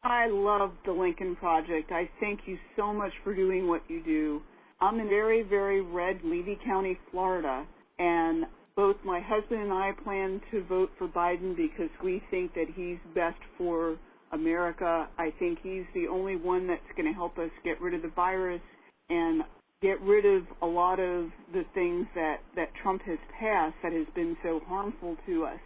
I love the Lincoln Project. I thank you so much for doing what you do. I'm in very, very red Levy County, Florida, and both my husband and I plan to vote for Biden because we think that he's best for America. I think he's the only one that's going to help us get rid of the virus and get rid of a lot of the things that Trump has passed that has been so harmful to us.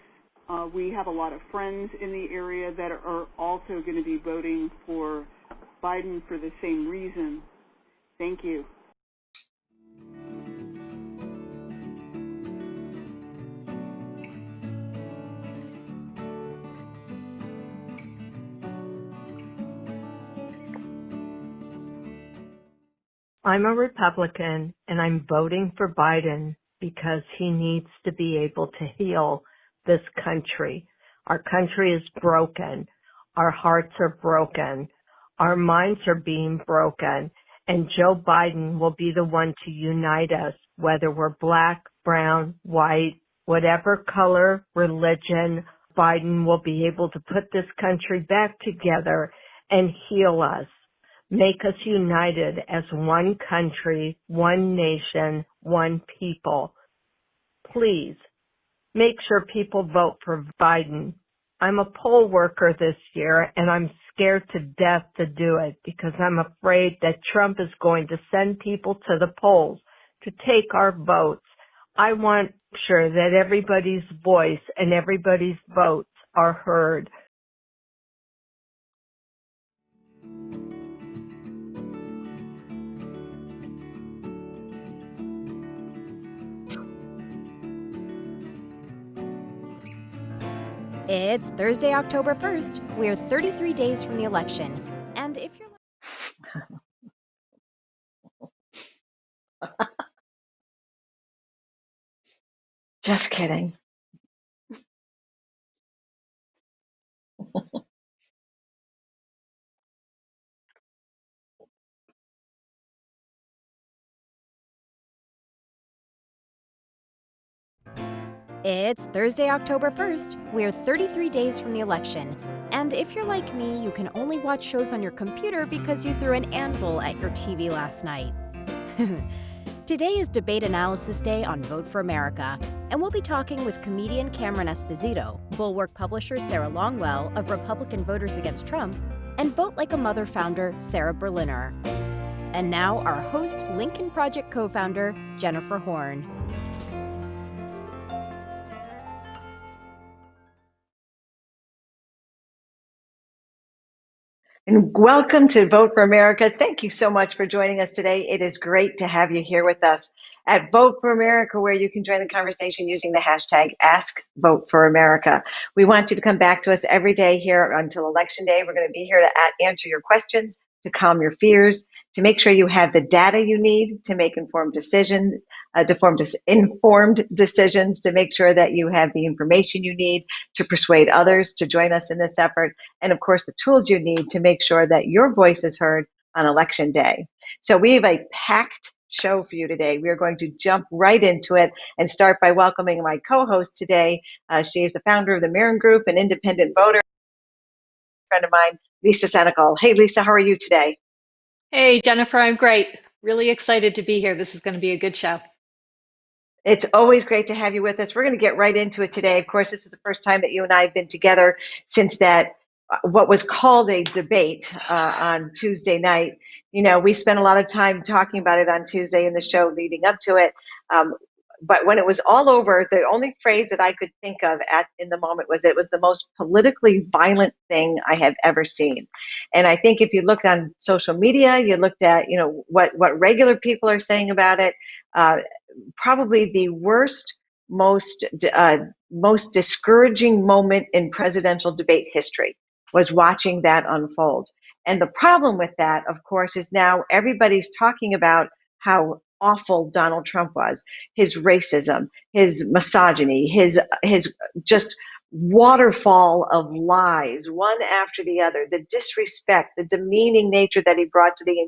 We have a lot of friends in the area that are also going to be voting for Biden for the same reason. Thank you. I'm a Republican, and I'm voting for Biden because he needs to be able to heal this country. Our country is broken. Our hearts are broken. Our minds are being broken. And Joe Biden will be the one to unite us, whether we're black, brown, white, whatever color, religion. Biden will be able to put this country back together and heal us. Make us united as one country, one nation, one people. Please, make sure people vote for Biden. I'm a poll worker this year, and I'm scared to death to do it because I'm afraid that Trump is going to send people to the polls to take our votes. I want to make sure that everybody's voice and everybody's votes are heard. It's Thursday, October 1st. We're 33 days from the election. And if you're... Just kidding. It's Thursday, October 1st. We're 33 days from the election. And if you're like me, you can only watch shows on your computer because you threw an anvil at your TV last night. Today is Debate Analysis Day on Vote for America, and we'll be talking with comedian Cameron Esposito, Bulwark publisher Sarah Longwell of Republican Voters Against Trump, and Vote Like a Mother founder Sarah Berliner. And now our host, Lincoln Project co-founder Jennifer Horn. And welcome to Vote for America. Thank you so much for joining us today. It is great to have you here with us at Vote for America, where you can join the conversation using the hashtag #AskVoteForAmerica. We want you to come back to us every day here until Election Day. We're going to be here to answer your questions, to calm your fears, to make sure you have the data you need to make informed decisions, informed decisions, to make sure that you have the information you need to persuade others to join us in this effort, and of course the tools you need to make sure that your voice is heard on Election Day. So we have a packed show for you today. We are going to jump right into it and start by welcoming my co-host today. She is the founder of the Marin Group, an independent voter, friend of mine, Lisa Senecal. Hey Lisa, how are you today? Hey Jennifer, I'm great. Really excited to be here. This is going to be a good show. It's always great to have you with us. We're going to get right into it today. Of course, this is the first time that you and I have been together since that, what was called a debate on Tuesday night. You know, we spent a lot of time talking about it on Tuesday in the show leading up to it. But when it was all over, the only phrase that I could think of in the moment was it was the most politically violent thing I have ever seen. And I think if you looked on social media, you looked at, you know, what regular people are saying about it, probably the worst, most discouraging moment in presidential debate history was watching that unfold. And the problem with that, of course, is now everybody's talking about how awful Donald Trump was, his racism, his misogyny, his just waterfall of lies, one after the other, the disrespect, the demeaning nature that he brought to the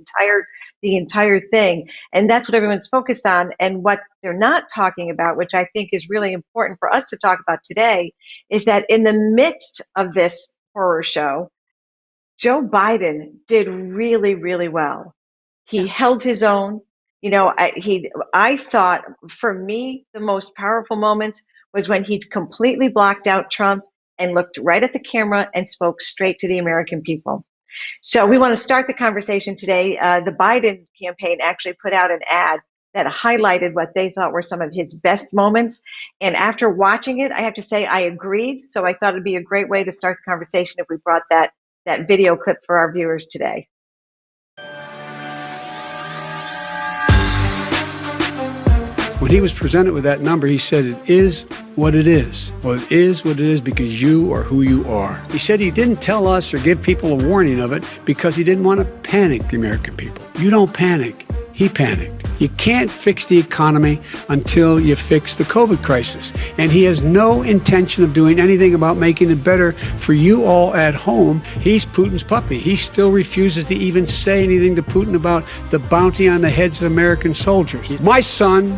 entire thing. And that's what everyone's focused on. And what they're not talking about, which I think is really important for us to talk about today, is that in the midst of this horror show, Joe Biden did really, really well. He Yeah. held his own. You know, I thought for me, the most powerful moments was when he completely blocked out Trump and looked right at the camera and spoke straight to the American people. So we want to start the conversation today. The Biden campaign actually put out an ad that highlighted what they thought were some of his best moments. And after watching it, I have to say I agreed. So I thought it'd be a great way to start the conversation if we brought that video clip for our viewers today. When he was presented with that number, he said, it is what it is. Well, it is what it is because you are who you are. He said he didn't tell us or give people a warning of it because he didn't want to panic the American people. You don't panic. He panicked. You can't fix the economy until you fix the COVID crisis. And he has no intention of doing anything about making it better for you all at home. He's Putin's puppy. He still refuses to even say anything to Putin about the bounty on the heads of American soldiers. My son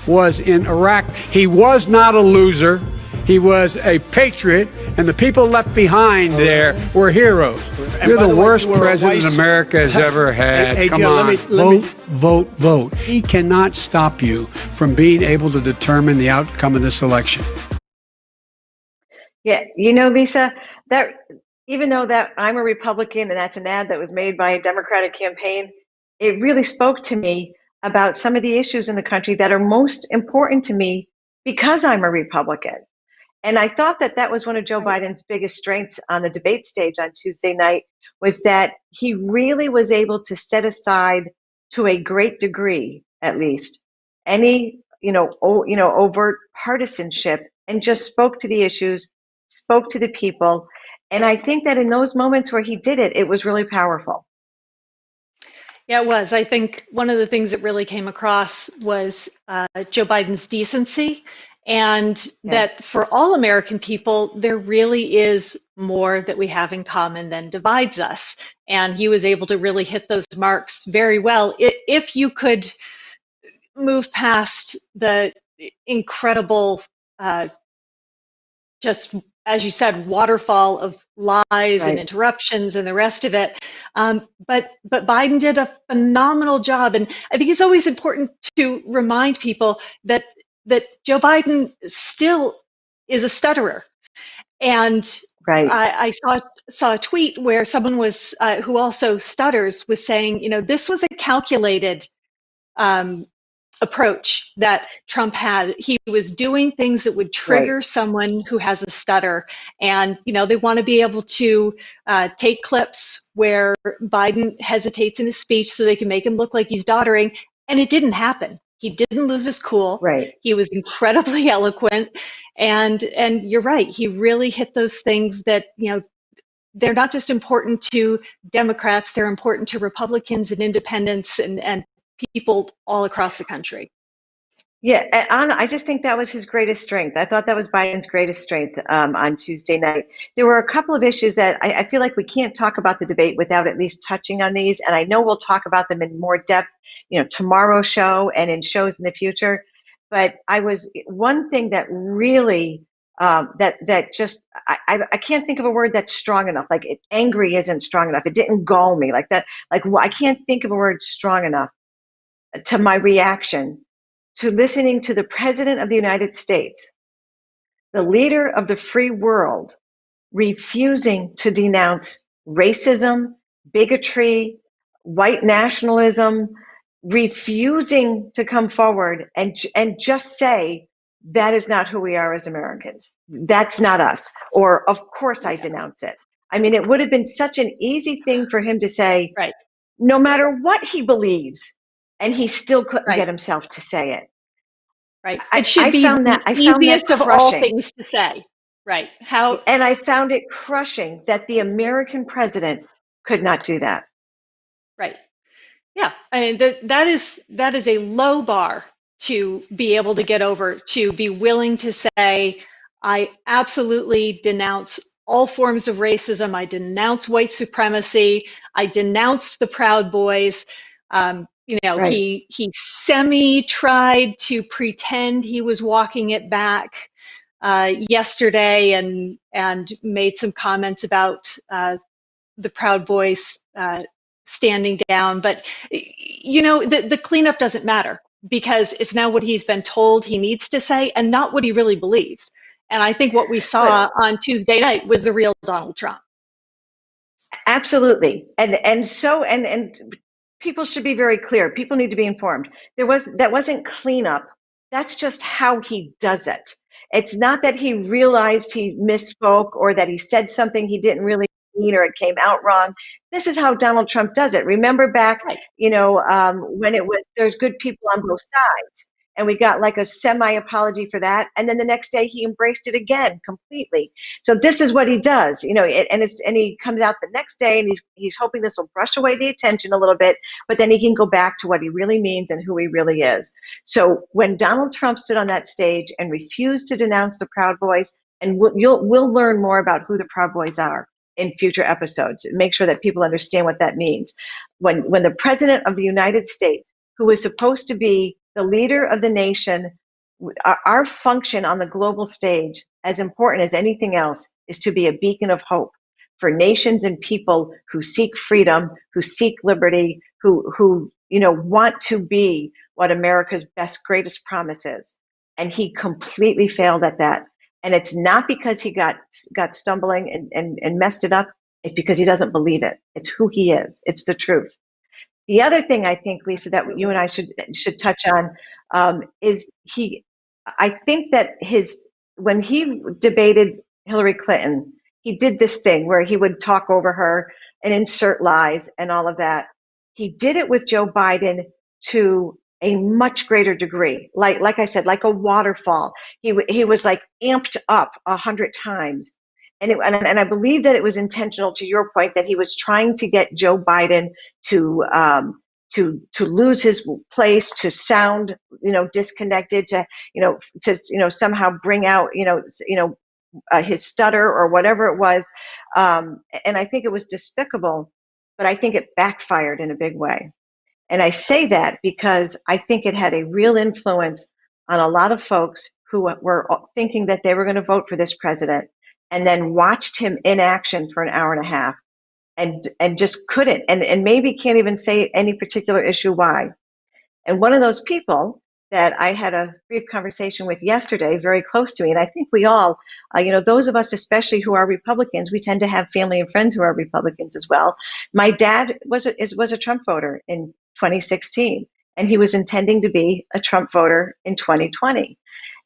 was in Iraq. He was not a loser. He was a patriot, and the people left behind there were heroes. You're the worst president America has ever had. Hey, Come Joe, on, vote. He cannot stop you from being able to determine the outcome of this election. Yeah, you know, Lisa, that even though that I'm a Republican and that's an ad that was made by a Democratic campaign, it really spoke to me about some of the issues in the country that are most important to me because I'm a Republican. And I thought that that was one of Joe Biden's biggest strengths on the debate stage on Tuesday night, was that he really was able to set aside, to a great degree, at least, any overt partisanship, and just spoke to the issues, spoke to the people. And I think that in those moments where he did it, it was really powerful. Yeah, it was. I think one of the things that really came across was Joe Biden's decency, and that for all American people, there really is more that we have in common than divides us. And he was able to really hit those marks very well. If you could move past the incredible, just as you said, waterfall of lies and interruptions and the rest of it. But Biden did a phenomenal job. And I think it's always important to remind people that Joe Biden still is a stutterer. And I saw a tweet where someone was who also stutters was saying, you know, this was a calculated approach that Trump had. He was doing things that would trigger someone who has a stutter. And, you know, they want to be able to take clips where Biden hesitates in his speech so they can make him look like he's doddering. And it didn't happen. He didn't lose his cool. He was incredibly eloquent. And you're right. He really hit those things that, you know, they're not just important to Democrats, they're important to Republicans and independents and people all across the country. Yeah, I just think that was his greatest strength. I thought that was Biden's greatest strength on Tuesday night. There were a couple of issues that I feel like we can't talk about the debate without at least touching on these, and I know we'll talk about them in more depth, you know, tomorrow's show and in shows in the future. But one thing that really I can't think of a word that's strong enough. Like angry isn't strong enough. It didn't gall me like that. Like I can't think of a word strong enough to my reaction to listening to the President of the United States, the leader of the free world, refusing to denounce racism, bigotry, white nationalism, refusing to come forward and just say, that is not who we are as Americans. That's not us. Or, of course, I denounce it. I mean, it would have been such an easy thing for him to say, no matter what he believes, and he still couldn't get himself to say it. It should be the easiest of all things to say. And I found it crushing that the American president could not do that. Yeah, I mean, that is a low bar to be able to get over, to be willing to say, I absolutely denounce all forms of racism. I denounce white supremacy. I denounce the Proud Boys. You know, he tried to pretend he was walking it back yesterday and made some comments about the Proud Boys standing down. But, the cleanup doesn't matter because it's now what he's been told he needs to say and not what he really believes. And I think what we saw on Tuesday night was the real Donald Trump. Absolutely. And people should be very clear. People need to be informed. That wasn't cleanup. That's just how he does it. It's not that he realized he misspoke or that he said something he didn't really mean or it came out wrong. This is how Donald Trump does it. Remember back, when there's good people on both sides. And we got like a semi-apology for that. And then the next day he embraced it again completely. So this is what he does, and he comes out the next day and he's hoping this will brush away the attention a little bit, but then he can go back to what he really means and who he really is. So when Donald Trump stood on that stage and refused to denounce the Proud Boys, and we'll learn more about who the Proud Boys are in future episodes, make sure that people understand what that means. When the President of the United States, who was supposed to be the leader of the nation, our function on the global stage, as important as anything else, is to be a beacon of hope for nations and people who seek freedom, who seek liberty, who want to be what America's greatest promise is. And he completely failed at that. And it's not because he got stumbling and messed it up. It's because he doesn't believe it. It's who he is. It's the truth. The other thing I think, Lisa, that you and I should touch on is I think that when he debated Hillary Clinton, he did this thing where he would talk over her and insert lies and all of that. He did it with Joe Biden to a much greater degree. Like I said, like a waterfall. He was like amped up 100 times. And I believe that it was intentional, to your point, that he was trying to get Joe Biden to lose his place, to sound, disconnected, to somehow bring out, his stutter or whatever it was. And I think it was despicable, but I think it backfired in a big way. And I say that because I think it had a real influence on a lot of folks who were thinking that they were going to vote for this president, and then watched him in action for an hour and a half and just couldn't, and maybe can't even say any particular issue why. And one of those people that I had a brief conversation with yesterday, very close to me, and I think we all, those of us especially who are Republicans, we tend to have family and friends who are Republicans as well. My dad was a Trump voter in 2016, and he was intending to be a Trump voter in 2020.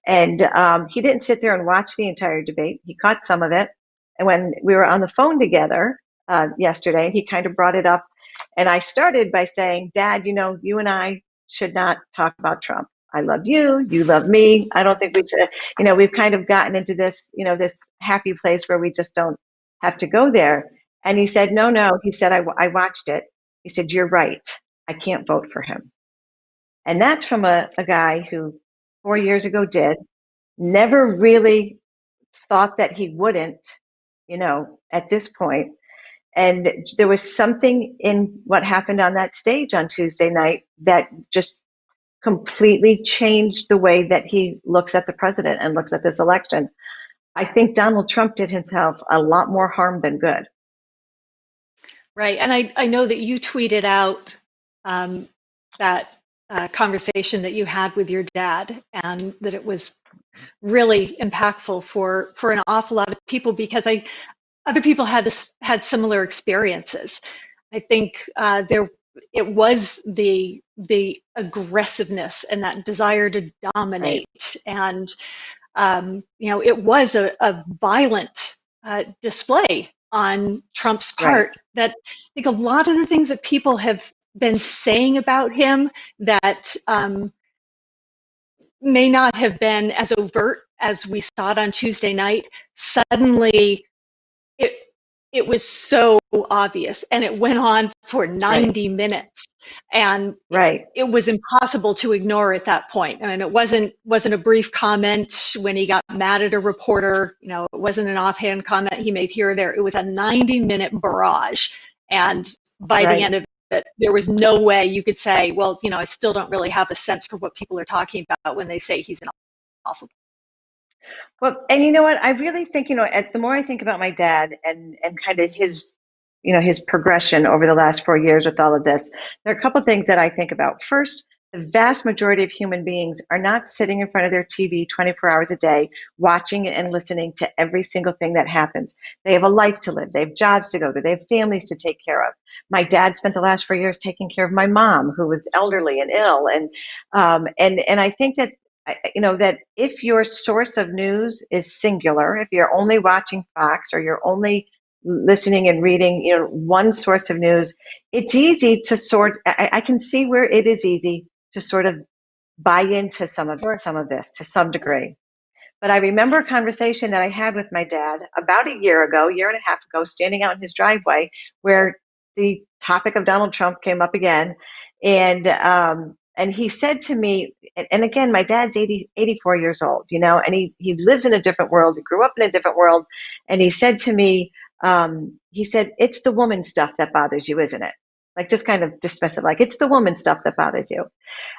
And he didn't sit there and watch the entire debate. He caught some of it. And when we were on the phone together yesterday, he kind of brought it up. And I started by saying, Dad, you and I should not talk about Trump. I love you. You love me. I don't think we should, we've kind of gotten into this, this happy place where we just don't have to go there. And he said, no. He said, I watched it. He said, you're right. I can't vote for him. And that's from a guy who 4 years ago never really thought that he wouldn't, at this point. And there was something in what happened on that stage on Tuesday night that just completely changed the way that he looks at the president and looks at this election. I think Donald Trump did himself a lot more harm than good. Right. And I know that you tweeted out that conversation that you had with your dad, and that it was really impactful for an awful lot of people, because other people had similar experiences. I think it was the aggressiveness and that desire to dominate, right. And it was a violent display on Trump's part, right. That I think a lot of the things that people have been saying about him that may not have been as overt as we saw it on Tuesday night, suddenly it was so obvious, and it went on for 90 minutes, and it was impossible to ignore at that point. I mean, it wasn't a brief comment when he got mad at a reporter. It wasn't an offhand comment he made here or there. It was a 90-minute barrage, and by the end of it, there was no way you could say, well, I still don't really have a sense for what people are talking about when they say he's an awful. Well, and you know what? I really think, the more I think about my dad and kind of his his progression over the last 4 years with all of this, there are a couple of things that I think about. First, the vast majority of human beings are not sitting in front of their TV 24 hours a day, watching and listening to every single thing that happens. They have a life to live. They have jobs to go to. They have families to take care of. My dad spent the last 4 years taking care of my mom, who was elderly and ill. And I think that, that if your source of news is singular, if you're only watching Fox or you're only listening and reading, one source of news, it's easy to I can see where it is easy to sort of buy into some of this to some degree. But I remember a conversation that I had with my dad about a year and a half ago, standing out in his driveway, where the topic of Donald Trump came up again. And he said to me, and again, my dad's 84 years old, and he lives in a different world. He grew up in a different world. And he said to me, he said, it's the woman stuff that bothers you, isn't it? Like, just kind of dismissive, like, it's the woman stuff that bothers you.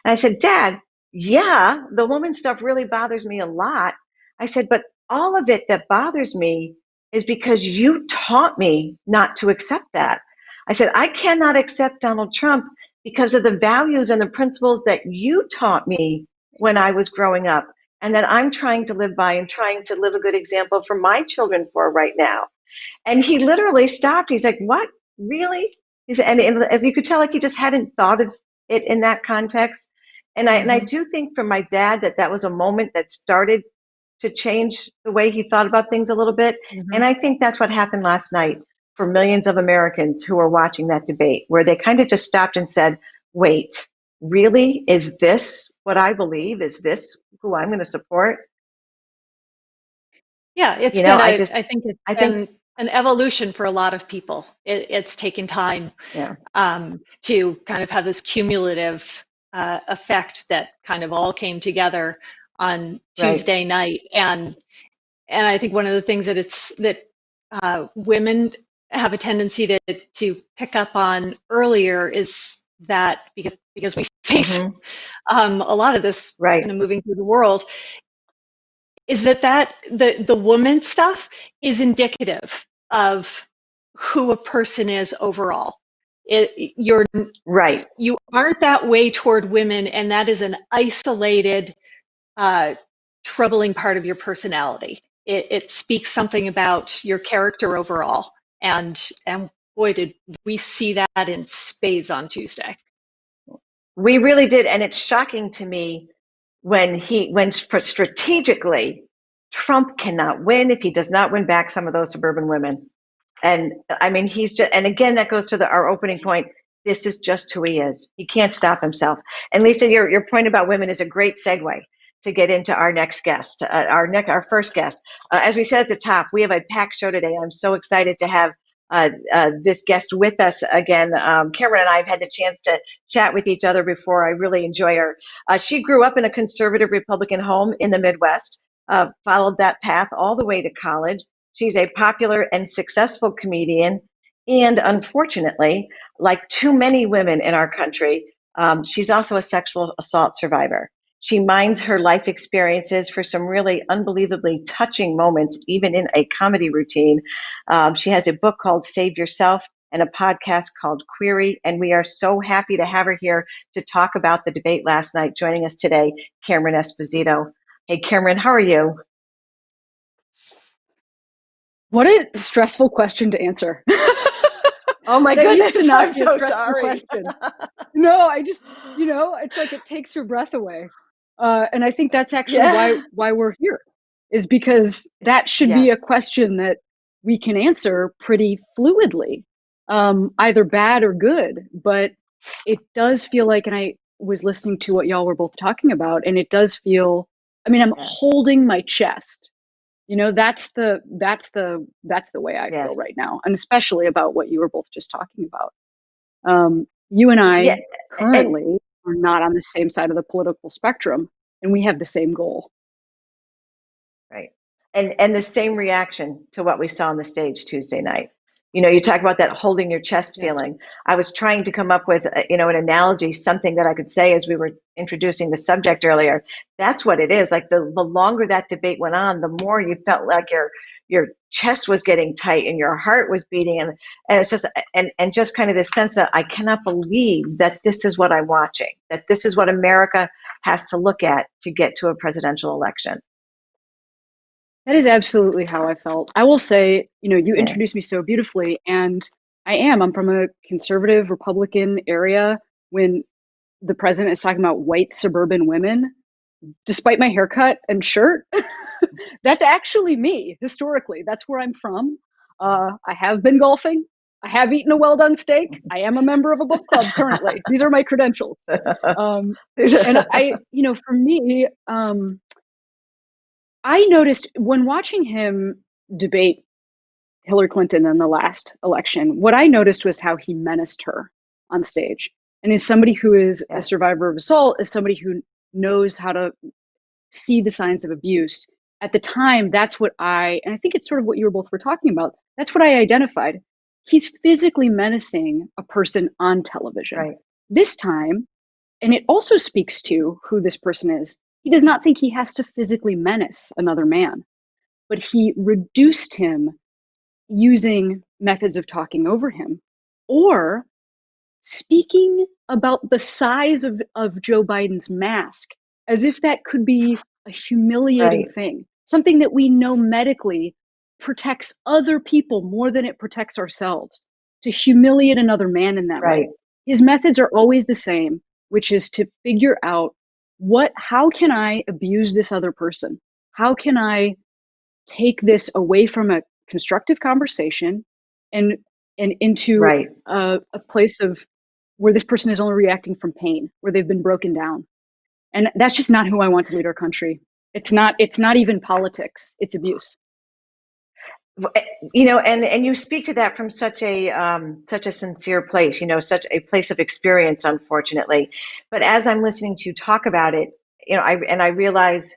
And I said, Dad, yeah, the woman stuff really bothers me a lot. I said, but all of it that bothers me is because you taught me not to accept that. I said, I cannot accept Donald Trump because of the values and the principles that you taught me when I was growing up, and that I'm trying to live by and trying to live a good example for my children for right now. And he literally stopped. He's like, what? Really? And as you could tell, like, he just hadn't thought of it in that context. And I do think for my dad that was a moment that started to change the way he thought about things a little bit. Mm-hmm. And I think that's what happened last night for millions of Americans who are watching that debate, where they kind of just stopped and said, wait, really? Is this what I believe? Is this who I'm going to support? Yeah, I think it's been an evolution for a lot of people. It's taken time to kind of have this cumulative effect that kind of all came together on Tuesday night. And I think one of the things that women have a tendency to pick up on earlier is that because we face a lot of this kind of moving through the world, is that the woman stuff is indicative of who a person is overall. You aren't that way toward women, and that is an isolated, troubling part of your personality. It speaks something about your character overall, and boy, did we see that in spades on Tuesday. We really did, and it's shocking to me when strategically Trump cannot win if he does not win back some of those suburban women. And I mean, and again, that goes to our opening point. This is just who he is. He can't stop himself. And Lisa, your point about women is a great segue to get into our next guest, our first guest. As we said at the top, we have a packed show today. I'm so excited to have this guest with us again. Cameron and I have had the chance to chat with each other before. I really enjoy her. She grew up in a conservative Republican home in the Midwest, followed that path all the way to college. She's a popular and successful comedian, and unfortunately, like too many women in our country, she's also a sexual assault survivor. She mines her life experiences for some really unbelievably touching moments, even in a comedy routine. She has a book called Save Yourself and a podcast called Query, and we are so happy to have her here to talk about the debate last night. Joining us today, Cameron Esposito. Hey, Cameron, how are you? What a stressful question to answer. Oh my goodness, used to not be a so stressful sorry. question. No, I just, it's like it takes your breath away. And I think that's actually why we're here, is because that should be a question that we can answer pretty fluidly, either bad or good. But it does feel like, and I was listening to what y'all were both talking about, and it does feel, I'm holding my chest. That's the way I feel right now, and especially about what you were both just talking about. You and I currently are not on the same side of the political spectrum, and we have the same goal. Right. And the same reaction to what we saw on the stage Tuesday night. You talk about that holding your chest feeling. I was trying to come up with, an analogy, something that I could say as we were introducing the subject earlier. That's what it is. Like the longer that debate went on, the more you felt like your chest was getting tight and your heart was beating, and it's just and just kind of this sense that I cannot believe that this is what I'm watching, that this is what America has to look at to get to a presidential election. That is absolutely how I felt. I will say, you introduced me so beautifully, and I'm from a conservative Republican area. When the president is talking about white suburban women, despite my haircut and shirt, that's actually me historically. That's where I'm from. I have been golfing. I have eaten a well-done steak. I am a member of a book club currently. These are my credentials. And for me, I noticed when watching him debate Hillary Clinton in the last election, what I noticed was how he menaced her on stage. And as somebody who is a survivor of assault, as somebody who knows how to see the signs of abuse, at the time, that's what and I think it's sort of what you both were talking about. That's what I identified. He's physically menacing a person on television. Right. This time, and it also speaks to who this person is, he does not think he has to physically menace another man, but he reduced him using methods of talking over him or speaking about the size of Joe Biden's mask as if that could be a humiliating thing, something that we know medically protects other people more than it protects ourselves, to humiliate another man in that way. His methods are always the same, which is to figure out how can I abuse this other person? How can I take this away from a constructive conversation and into a place of where this person is only reacting from pain, where they've been broken down. And that's just not who I want to lead our country. It's not even politics, it's abuse. And you speak to that from such a sincere place, such a place of experience, unfortunately. But as I'm listening to you talk about it, I realize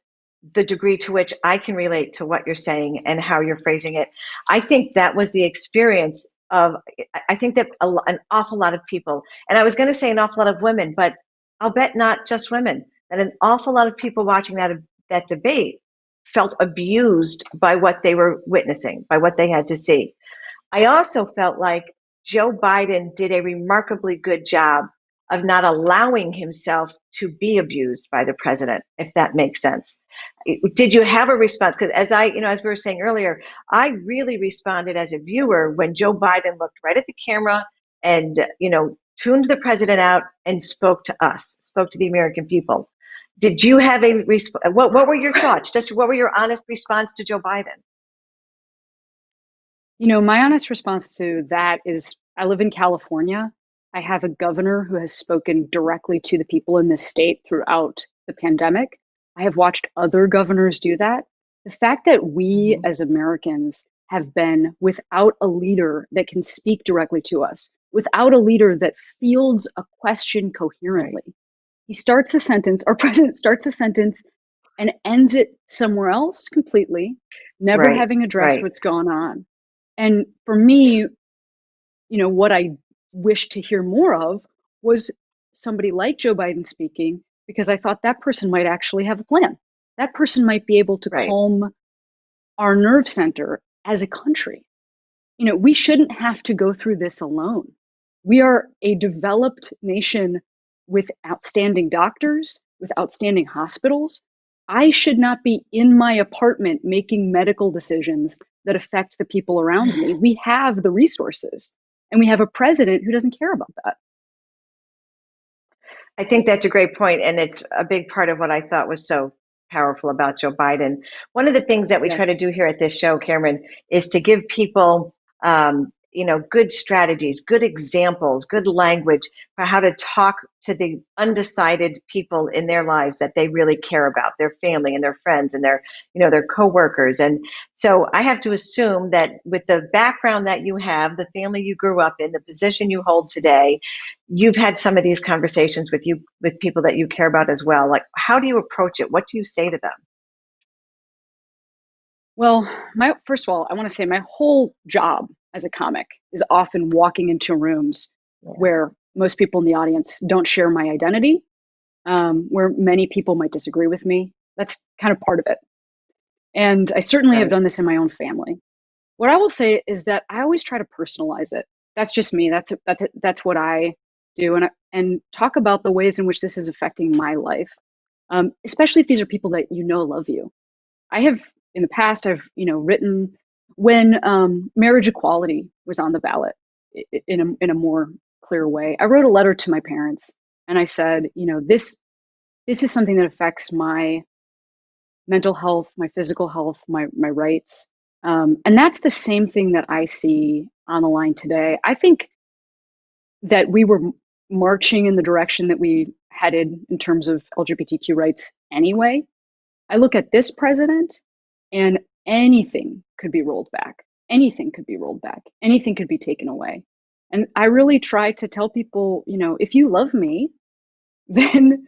the degree to which I can relate to what you're saying and how you're phrasing it. I think that was the experience I think that an awful lot of people, and I was going to say an awful lot of women, but I'll bet not just women, that an awful lot of people watching that debate felt abused by what they were witnessing, by what they had to see. I also felt like Joe Biden did a remarkably good job of not allowing himself to be abused by the president, if that makes sense. Did you have a response? Because as we were saying earlier, I really responded as a viewer when Joe Biden looked right at the camera and, tuned the president out and spoke to us, spoke to the American people. Did you have what were your thoughts? Just what were your honest response to Joe Biden? My honest response to that is I live in California. I have a governor who has spoken directly to the people in this state throughout the pandemic. I have watched other governors do that. The fact that we as Americans have been without a leader that can speak directly to us, without a leader that fields a question coherently. He starts a sentence, our president starts a sentence and ends it somewhere else completely, never having addressed what's gone on. And for me, what I wish to hear more of was somebody like Joe Biden speaking, because I thought that person might actually have a plan. That person might be able to calm our nerve center as a country. We shouldn't have to go through this alone. We are a developed nation with outstanding doctors, with outstanding hospitals. I should not be in my apartment making medical decisions that affect the people around me. We have the resources, and we have a president who doesn't care about that. I think that's a great point, and it's a big part of what I thought was so powerful about Joe Biden. One of the things that we try to do here at this show, Cameron, is to give people good strategies, good examples, good language for how to talk to the undecided people in their lives that they really care about, their family and their friends and their coworkers. And so I have to assume that with the background that you have, the family you grew up in, the position you hold today, you've had some of these conversations with people that you care about as well. Like, how do you approach it? What do you say to them? Well, first of all, I want to say my whole job as a comic is often walking into rooms where most people in the audience don't share my identity, where many people might disagree with me. That's kind of part of it. And I certainly have done this in my own family. What I will say is that I always try to personalize it. That's just me. That's what I do, and talk about the ways in which this is affecting my life, especially if these are people that love you. I have in the past, I've written when marriage equality was on the ballot in a more clear way. I wrote a letter to my parents, and I said, this is something that affects my mental health, my physical health, my rights. And that's the same thing that I see on the line today. I think that we were marching in the direction that we headed in terms of LGBTQ rights anyway. I look at this president and anything could be rolled back. Anything could be rolled back. Anything could be taken away. And I really try to tell people, if you love me, then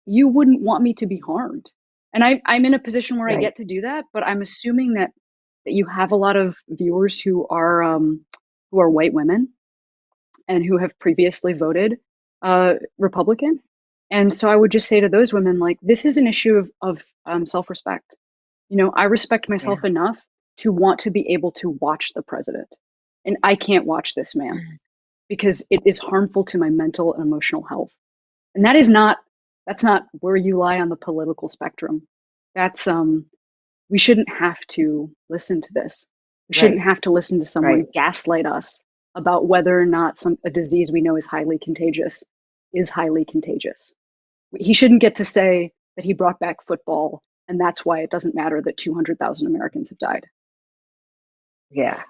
you wouldn't want me to be harmed. And I'm in a position where I get to do that, but I'm assuming that you have a lot of viewers who are white women and who have previously voted Republican. And so I would just say to those women, like, this is an issue of self-respect. I respect myself enough to want to be able to watch the president. And I can't watch this man because it is harmful to my mental and emotional health. And that's not where you lie on the political spectrum. That's we shouldn't have to listen to this. We shouldn't have to listen to someone gaslight us about whether or not a disease we know is highly contagious is highly contagious. He shouldn't get to say that he brought back football and that's why it doesn't matter that 200,000 Americans have died. Yeah,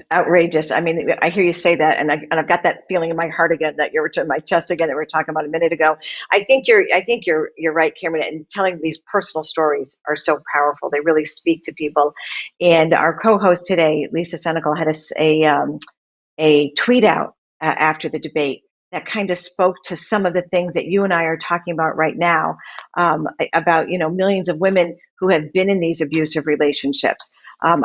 outrageous. I mean, I hear you say that, and I've got that feeling in my heart again, that you're in my chest again, that we were talking about a minute ago. I think you're right, Cameron. And telling these personal stories are so powerful. They really speak to people. And our co-host today, Lisa Senecal, had a tweet out after the debate that kind of spoke to some of the things that you and I are talking about right now, about millions of women who have been in these abusive relationships.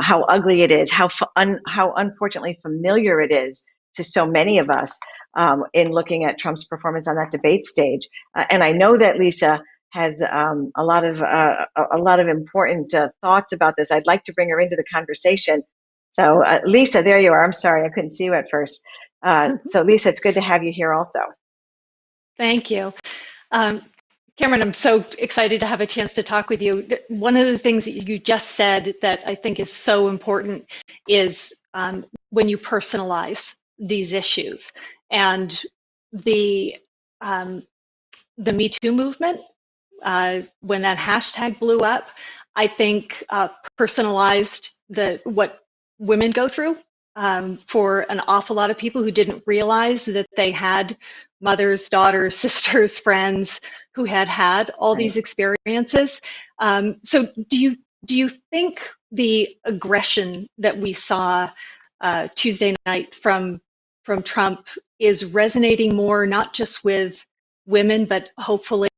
How ugly it is, how unfortunately familiar it is to so many of us in looking at Trump's performance on that debate stage. And I know that Lisa has a lot of important thoughts about this. I'd like to bring her into the conversation. So Lisa, there you are. I'm sorry, I couldn't see you at first. So Lisa, it's good to have you here also. Thank you. Cameron, I'm so excited to have a chance to talk with you. One of the things that you just said that I think is so important is when you personalize these issues. And the Me Too movement, when that hashtag blew up, I think personalized what women go through for an awful lot of people who didn't realize that they had mothers, daughters, sisters, friends who had all these experiences. So do you think the aggression that we saw Tuesday night from Trump is resonating more, not just with women, but hopefully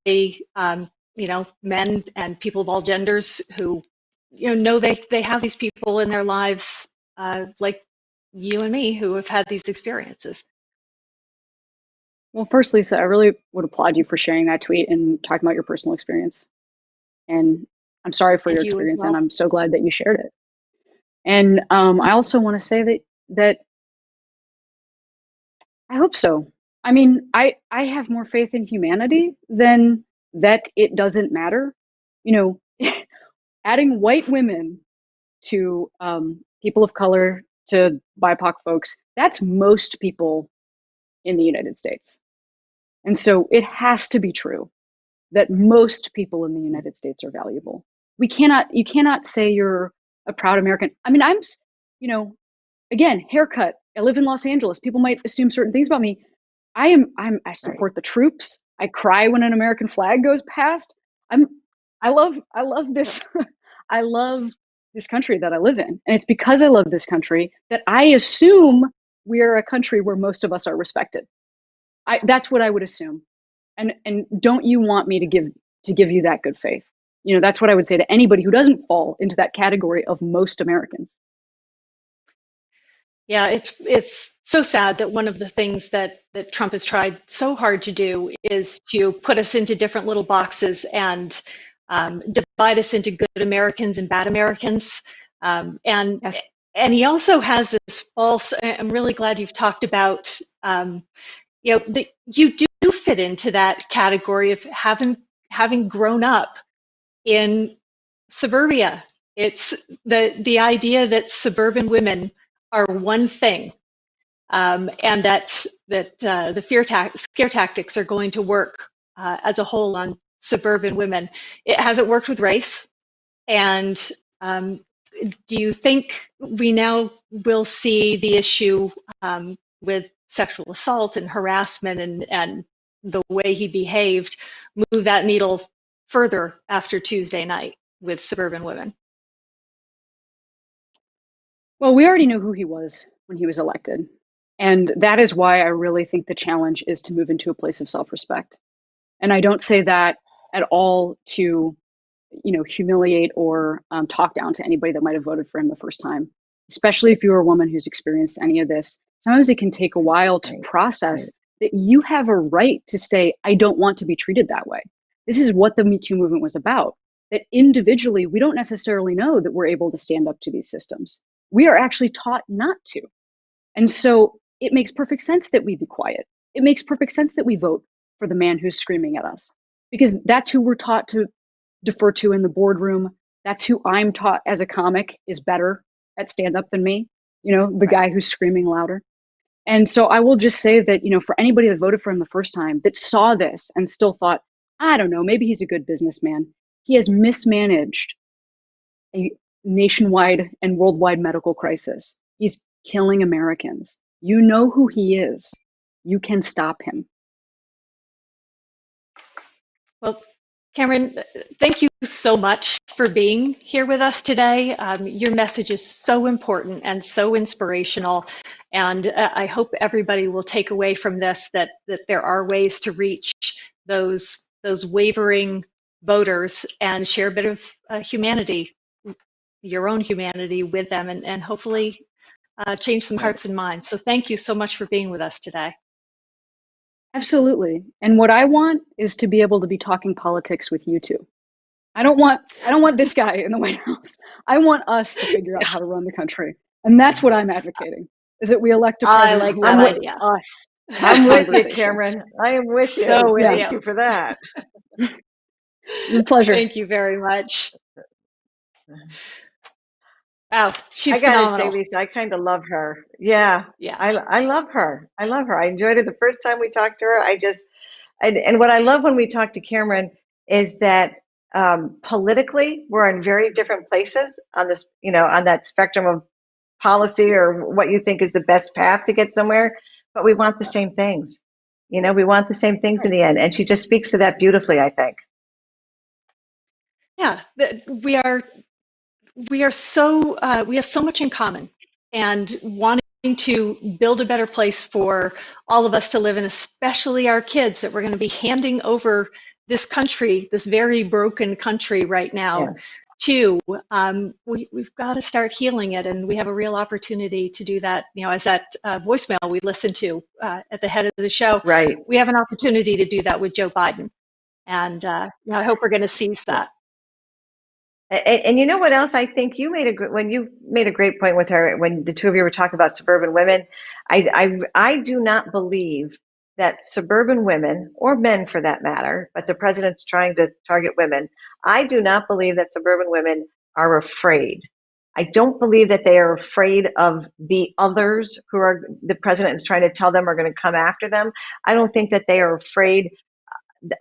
men and people of all genders who know they have these people in their lives like you and me who have had these experiences? Well, first, Lisa, I really would applaud you for sharing that tweet and talking about your personal experience. And I'm sorry for your experience, and I'm so glad that you shared it. And I also want to say that I hope so. I mean, I have more faith in humanity than that it doesn't matter. Adding white women to people of color, to BIPOC folks, that's most people in the United States. And so it has to be true that most people in the United States are valuable. You cannot say you're a proud American. I mean, again, haircut. I live in Los Angeles. People might assume certain things about me. I support the troops. I cry when an American flag goes past. I love this. I love this country that I live in. And it's because I love this country that I assume we are a country where most of us are respected. That's what I would assume. And don't you want me to give you that good faith? That's what I would say to anybody who doesn't fall into that category of most Americans. Yeah, it's so sad that one of the things that Trump has tried so hard to do is to put us into different little boxes and divide us into good Americans and bad Americans. And Yes. and he also has this false. I'm really glad you've talked about. That you do fit into that category of having grown up in suburbia. It's the idea that suburban women are one thing, and that the scare tactics are going to work as a whole on suburban women. It hasn't worked with race, and do you think we now will see the issue with sexual assault and harassment and the way he behaved move that needle further after Tuesday night with suburban women? Well, we already knew who he was when he was elected. And that is why I really think the challenge is to move into a place of self-respect. And I don't say that at all to, humiliate or talk down to anybody that might have voted for him the first time, especially if you're a woman who's experienced any of this. Sometimes it can take a while to process that you have a right to say, I don't want to be treated that way. This is what the Me Too movement was about, that individually, we don't necessarily know that we're able to stand up to these systems. We are actually taught not to. And so it makes perfect sense that we be quiet. It makes perfect sense that we vote for the man who's screaming at us, because that's who we're taught to defer to in the boardroom. That's who I'm taught as a comic is better at stand up than me, the guy who's screaming louder. And so I will just say that, for anybody that voted for him the first time that saw this and still thought, I don't know, maybe he's a good businessman. He has mismanaged a nationwide and worldwide medical crisis. He's killing Americans. You know who he is. You can stop him. Well, Cameron, thank you so much for being here with us today. Your message is so important and so inspirational. And I hope everybody will take away from this that there are ways to reach those wavering voters and share a bit of humanity, your own humanity with them, and hopefully change some hearts and minds. So thank you so much for being with us today. Absolutely. And what I want is to be able to be talking politics with you two. I don't want this guy in the White House. I want us to figure out how to run the country. And that's what I'm advocating, is that we elect a president like who that lets idea. us. I'm with you, Cameron. I am with you. So with Thank you for that. It's a pleasure. Thank you very much. Wow, she's I gotta phenomenal. say, Lisa, I kind of love her. Yeah. I love her. I love her. I enjoyed it the first time we talked to her. And what I love when we talk to Cameron is that politically we're in very different places on this, on that spectrum of policy or what you think is the best path to get somewhere, but we want the same things. We want the same things in the end, and she just speaks to that beautifully, I think. Yeah, we have so much in common, and wanting to build a better place for all of us to live in, especially our kids that we're going to be handing over this country, this very broken country right now, to. We've got to start healing it, and we have a real opportunity to do that. As that voicemail we listened to at the head of the show, right? We have an opportunity to do that with Joe Biden, and I hope we're going to seize that. And you know what else? I think you made a great point with her when the two of you were talking about suburban women. I do not believe that suburban women, or men for that matter, but the president's trying to target women. I do not believe that suburban women are afraid. I don't believe that they are afraid of the others who are the president is trying to tell them are going to come after them. I don't think that they are afraid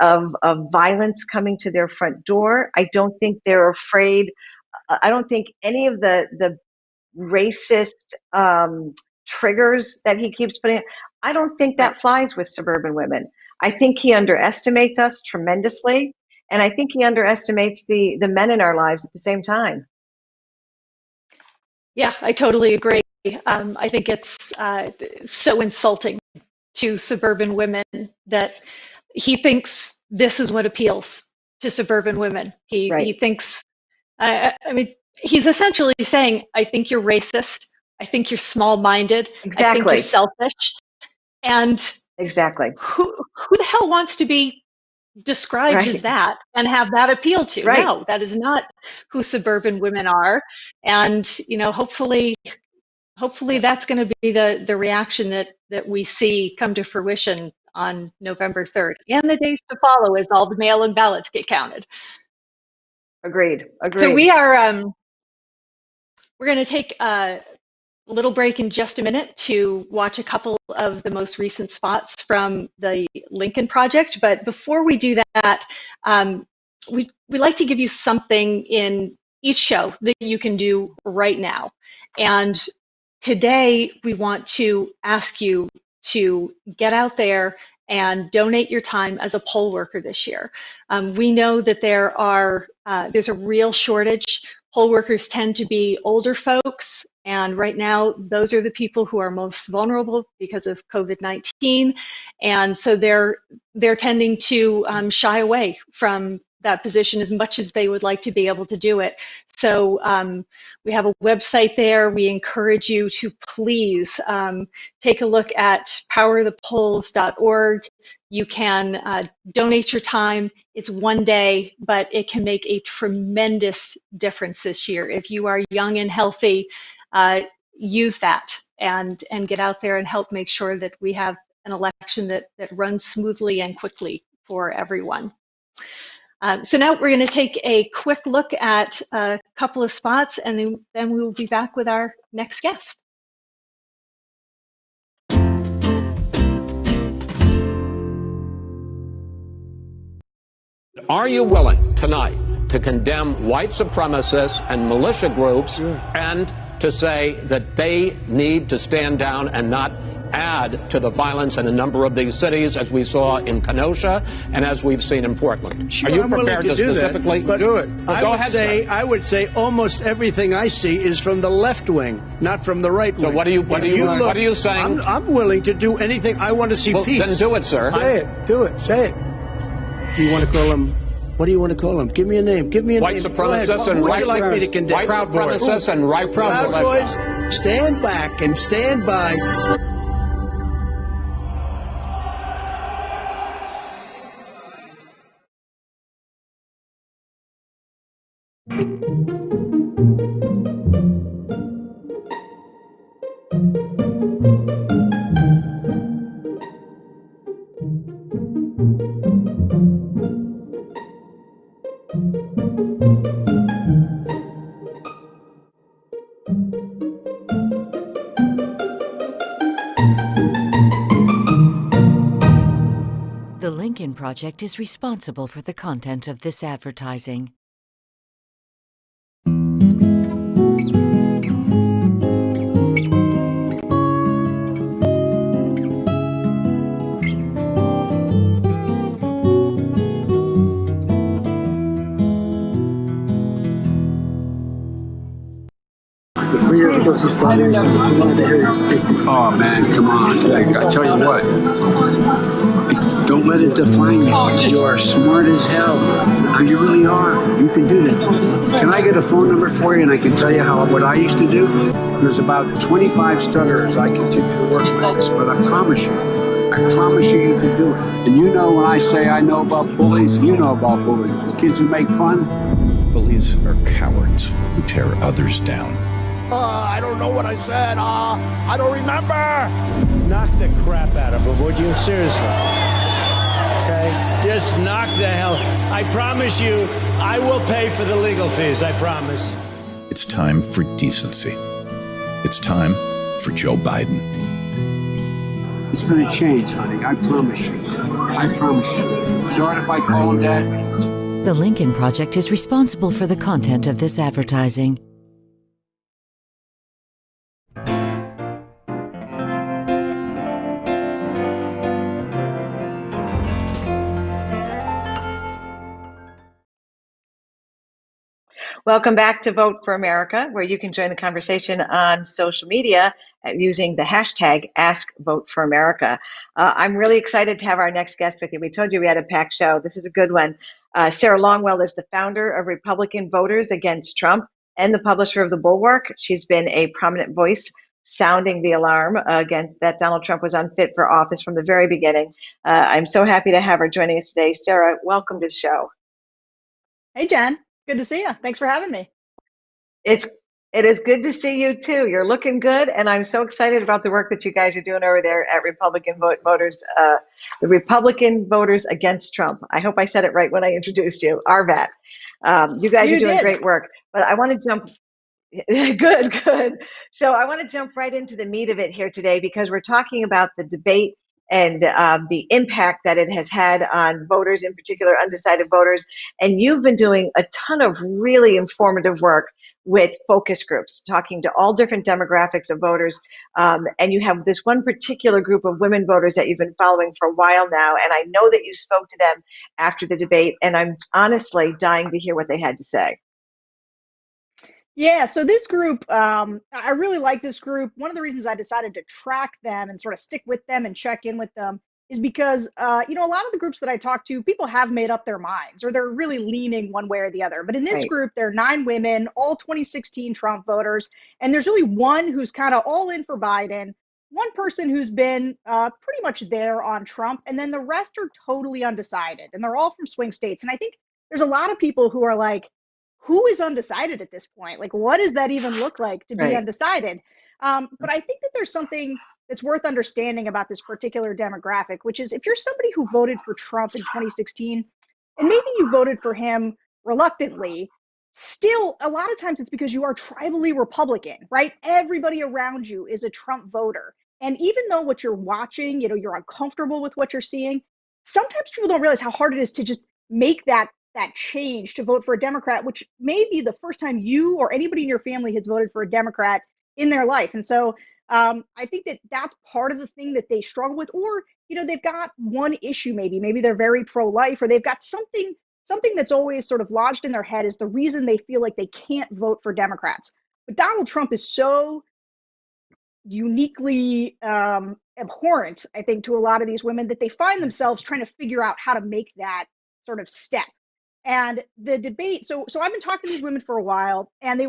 of violence coming to their front door. I don't think they're afraid. I don't think any of the racist triggers that he keeps putting, I don't think that flies with suburban women. I think he underestimates us tremendously, and I think he underestimates the men in our lives at the same time. Yeah, I totally agree. I think it's so insulting to suburban women that he thinks this is what appeals to suburban women. He thinks, he's essentially saying, I think you're racist. I think you're small-minded. Exactly. I think you're selfish. And exactly, who the hell wants to be described as that and have that appeal to. No, that is not who suburban women are. And, hopefully that's going to be the reaction that we see come to fruition on November 3rd and the days to follow as all the mail-in ballots get counted. Agreed. So we are, we're going to take a little break in just a minute to watch a couple of the most recent spots from the Lincoln Project. But before we do that, we like to give you something in each show that you can do right now. And today we want to ask you to get out there and donate your time as a poll worker this year. We know that there's a real shortage. Poll workers tend to be older folks, and right now those are the people who are most vulnerable because of COVID-19, and so they're tending to shy away from that position as much as they would like to be able to do it. So we have a website there. We encourage you to please take a look at powerthepolls.org. You can donate your time. It's one day, but it can make a tremendous difference this year. If you are young and healthy, use that and get out there and help make sure that we have an election that runs smoothly and quickly for everyone. So now we're going to take a quick look at a couple of spots, and then we will be back with our next guest. Are you willing tonight to condemn white supremacists and militia groups and to say that they need to stand down and not add to the violence in a number of these cities, as we saw in Kenosha and as we've seen in Portland? Sure, are you I'm prepared to specifically do it? Well, I would say almost everything I see is from the left wing, not from the right wing. So what are you saying? I'm willing to do anything. I want to see peace. Then do it, sir. Say it. Do it. Say it. You want to call them? What do you want to call them? Give me a name. Give me a white name. Supremacists and white like me to condemn? White supremacists and right Proud Boys, stand back and stand by. The Lincoln Project is responsible for the content of this advertising. Oh man, come on. I tell you what. Don't let it define you. You are smart as hell. You really are. You can do that. Can I get a phone number for you and I can tell you what I used to do? There's about 25 stutterers I continue to work with this, but I promise you you can do it. And you know when I say I know about bullies, you know about bullies. The kids who make fun. Bullies are cowards who tear others down. I don't know what I said. I don't remember. Knock the crap out of them, would you? Seriously. Okay? Just knock the hell. I promise you, I will pay for the legal fees. I promise. It's time for decency. It's time for Joe Biden. It's going to change, honey. I promise you. I promise you. Is it all right if I call him Dad? The Lincoln Project is responsible for the content of this advertising. Welcome back to Vote for America, where you can join the conversation on social media using the hashtag #AskVoteForAmerica. I'm really excited to have our next guest with you. We told you we had a packed show. This is a good one. Sarah Longwell is the founder of Republican Voters Against Trump and the publisher of The Bulwark. She's been a prominent voice sounding the alarm against that Donald Trump was unfit for office from the very beginning. I'm so happy to have her joining us today. Sarah, welcome to the show. Hey, Jen. Good to see you. Thanks for having me. It is good to see you too. You're looking good, and I'm so excited about the work that you guys are doing over there at Republican Voters, the Republican Voters Against Trump. I hope I said it right when I introduced you, RVAT. You guys are doing great work, but I want to jump. Good. So I want to jump right into the meat of it here today, because we're talking about the debate and the impact that it has had on voters, in particular undecided voters. And you've been doing a ton of really informative work with focus groups, talking to all different demographics of voters. And you have this one particular group of women voters that you've been following for a while now. And I know that you spoke to them after the debate, and I'm honestly dying to hear what they had to say. Yeah, so this group, I really like this group. One of the reasons I decided to track them and sort of stick with them and check in with them is because, a lot of the groups that I talk to, people have made up their minds, or they're really leaning one way or the other. But in this group, there are 9 women, all 2016 Trump voters, and there's really one who's kind of all in for Biden, one person who's been pretty much there on Trump, and then the rest are totally undecided, and they're all from swing states. And I think there's a lot of people who are like, who is undecided at this point? Like, what does that even look like to be undecided? But I think that there's something that's worth understanding about this particular demographic, which is if you're somebody who voted for Trump in 2016, and maybe you voted for him reluctantly, still, a lot of times it's because you are tribally Republican, right? Everybody around you is a Trump voter. And even though what you're watching, you're uncomfortable with what you're seeing, sometimes people don't realize how hard it is to just make that change to vote for a Democrat, which may be the first time you or anybody in your family has voted for a Democrat in their life. And so I think that that's part of the thing that they struggle with, or, they've got one issue, maybe they're very pro-life, or they've got something that's always sort of lodged in their head is the reason they feel like they can't vote for Democrats. But Donald Trump is so uniquely abhorrent, I think, to a lot of these women that they find themselves trying to figure out how to make that sort of step. And the debate, so I've been talking to these women for a while, and they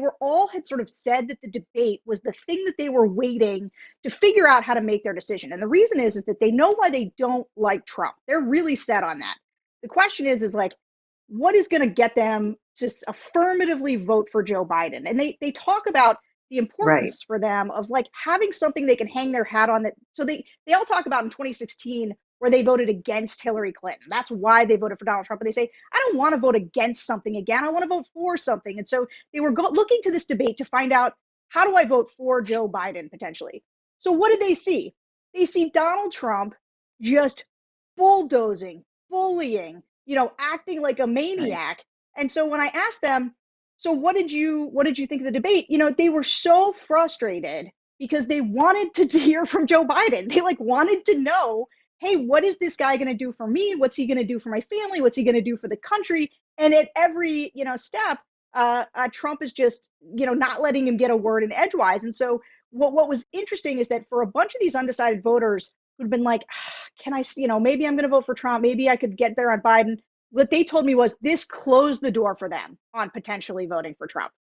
had sort of said that the debate was the thing that they were waiting to figure out how to make their decision. And the reason is that they know why they don't like Trump. They're really set on that. The question is like, what is going to get them to affirmatively vote for Joe Biden? And they talk about the importance for them of like having something they can hang their hat on. That so they all talk about in 2016 where they voted against Hillary Clinton. That's why they voted for Donald Trump. And they say, I don't want to vote against something again. I want to vote for something. And so they were looking to this debate to find out, how do I vote for Joe Biden potentially? So what did they see? They see Donald Trump just bulldozing, bullying, acting like a maniac. And so when I asked them, so what did you think of the debate? They were so frustrated because they wanted to hear from Joe Biden. They wanted to know, hey, what is this guy going to do for me? What's he going to do for my family? What's he going to do for the country? And at every, step, Trump is just, not letting him get a word in edgewise. And so what was interesting is that for a bunch of these undecided voters who'd been like, can I, maybe I'm going to vote for Trump. Maybe I could get there on Biden. What they told me was this closed the door for them on potentially voting for Trump.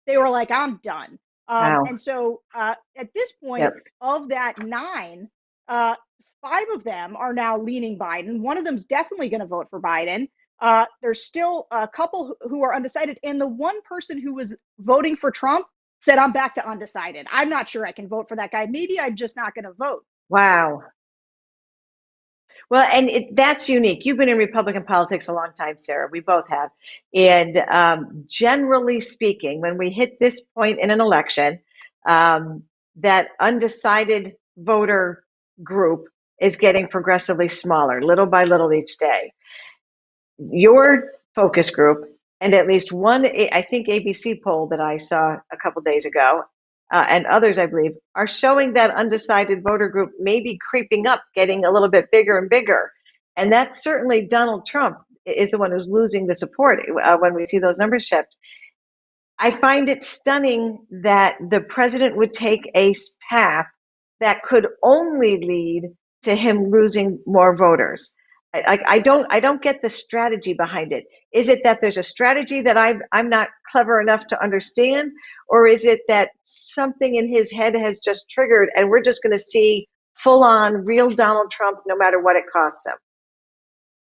They were like, I'm done. And so at this point of that 9, 5 of them are now leaning Biden. One of them's definitely going to vote for Biden. There's still a couple who are undecided. And the one person who was voting for Trump said, I'm back to undecided. I'm not sure I can vote for that guy. Maybe I'm just not going to vote. Wow. Well, and that's unique. You've been in Republican politics a long time, Sarah. We both have. And generally speaking, when we hit this point in an election, that undecided voter group is getting progressively smaller, little by little each day. Your focus group, and at least one, I think, ABC poll that I saw a couple days ago, and others, I believe, are showing that undecided voter group may be creeping up, getting a little bit bigger and bigger. And that's certainly Donald Trump is the one who's losing the support when we see those numbers shift. I find it stunning that the president would take a path that could only lead to him losing more voters. I don't get the strategy behind it. Is it that there's a strategy that I'm not clever enough to understand, or is it that something in his head has just triggered and we're just going to see full on real Donald Trump no matter what it costs him?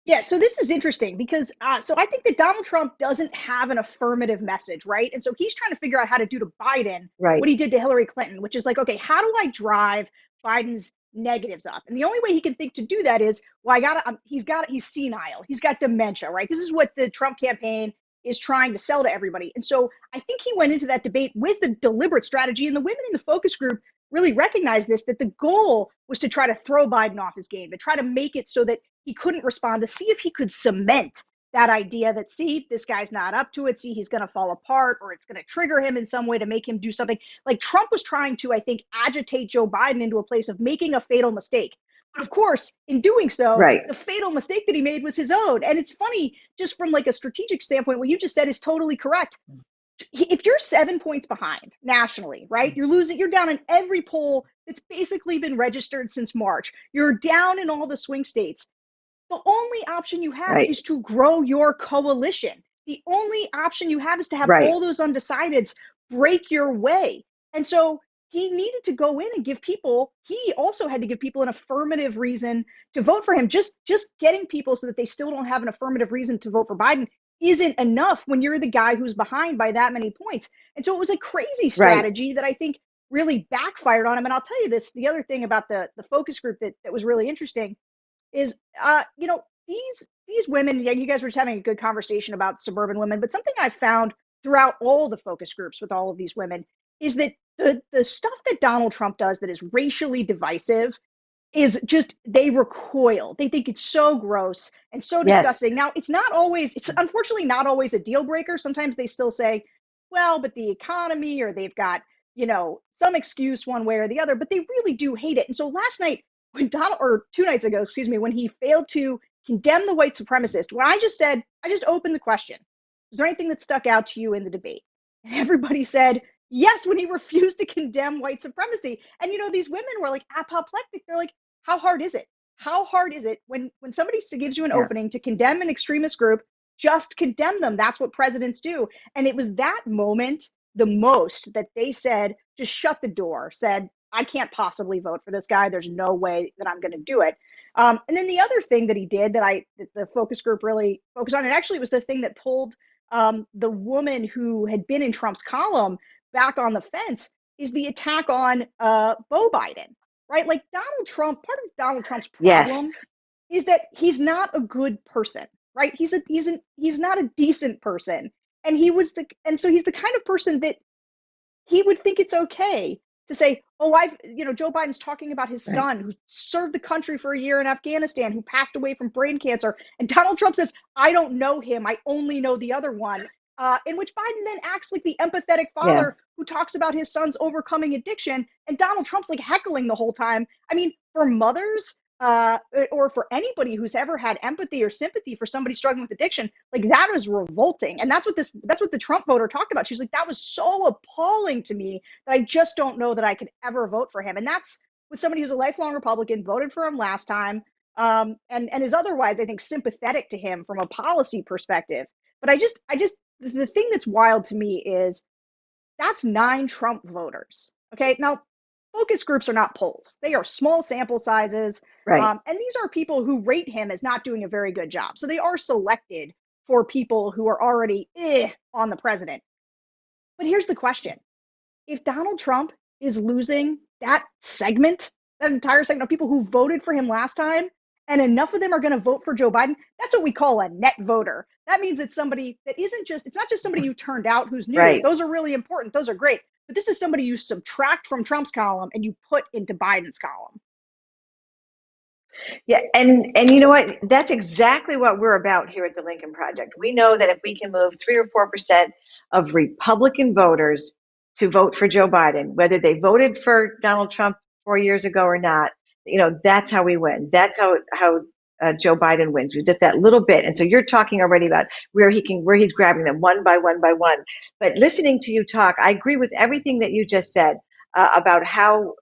Yeah, so this is interesting because so I think that Donald Trump doesn't have an affirmative message, right? And so he's trying to figure out how to do to Biden what he did to Hillary Clinton, which is like, okay, how do I drive Biden's negatives up? And the only way he can think to do that is, well, he's senile, he's got dementia, right? This is what the Trump campaign is trying to sell to everybody. And so I think he went into that debate with a deliberate strategy, and the women in the focus group really recognized this, that the goal was to try to throw Biden off his game, to try to make it so that he couldn't respond, to see if he could cement that idea that, see, this guy's not up to it, see, he's going to fall apart, or it's going to trigger him in some way to make him do something. Like Trump was trying to, I think, agitate Joe Biden into a place of making a fatal mistake. But of course, in doing so, the fatal mistake that he made was his own. And it's funny, just from like a strategic standpoint, what you just said is totally correct. If you're 7 points behind nationally, right, you're down in every poll that's basically been registered since March. You're down in all the swing states. The only option you have is to grow your coalition. The only option you have is to have all those undecideds break your way. And so he needed to go in and he also had to give people an affirmative reason to vote for him. Just getting people so that they still don't have an affirmative reason to vote for Biden isn't enough when you're the guy who's behind by that many points. And so it was a crazy strategy that I think really backfired on him. And I'll tell you this, the other thing about the focus group that was really interesting is, these women, you guys were just having a good conversation about suburban women, but something I found throughout all the focus groups with all of these women is that the stuff that Donald Trump does that is racially divisive is just, they recoil. They think it's so gross and so disgusting. Now, it's unfortunately not always a deal breaker. Sometimes they still say, well, but the economy, or they've got, some excuse one way or the other, but they really do hate it. And so last night, when 2 nights ago, when he failed to condemn the white supremacist, when I just opened the question, was there anything that stuck out to you in the debate? And everybody said, yes, when he refused to condemn white supremacy. And, these women were like apoplectic. They're like, how hard is it? How hard is it when somebody gives you an opening to condemn an extremist group, just condemn them? That's what presidents do. And it was that moment, the most, that they said, just shut the door, said, I can't possibly vote for this guy. There's no way that I'm going to do it. And then the other thing that he did that the focus group really focused on, and actually it was the thing that pulled the woman who had been in Trump's column back on the fence, is the attack on Beau Biden, right? Like Donald Trump, part of Donald Trump's problem is that he's not a good person, right? He's not a decent person. And so he's the kind of person that he would think it's okay to say, oh, Joe Biden's talking about his son who served the country for a year in Afghanistan, who passed away from brain cancer. And Donald Trump says, I don't know him. I only know the other one. In which Biden then acts like the empathetic father who talks about his son's overcoming addiction. And Donald Trump's like heckling the whole time. I mean, for mothers or for anybody who's ever had empathy or sympathy for somebody struggling with addiction, like that is revolting. And that's what the Trump voter talked about. She's like, that was so appalling to me that I just don't know that I could ever vote for him. And that's with somebody who's a lifelong Republican, voted for him last time, and is otherwise, I think, sympathetic to him from a policy perspective. But I just the thing that's wild to me is that's 9 Trump voters. Okay, now focus groups are not polls. They are small sample sizes. And these are people who rate him as not doing a very good job. So they are selected for people who are already on the president. But here's the question. If Donald Trump is losing that entire segment of people who voted for him last time, and enough of them are going to vote for Joe Biden, that's what we call a net voter. That means it's somebody that it's not just somebody you turned out who's new. Those are really important. Those are great. But this is somebody you subtract from Trump's column and you put into Biden's column. Yeah, and you know what? That's exactly what we're about here at the Lincoln Project. We know that if we can move 3 or 4% of Republican voters to vote for Joe Biden, whether they voted for Donald Trump 4 years ago or not, that's how we win. That's how Joe Biden wins. With just that little bit. And so you're talking already about where he's grabbing them one by one by one. But listening to you talk, I agree with everything that you just said about how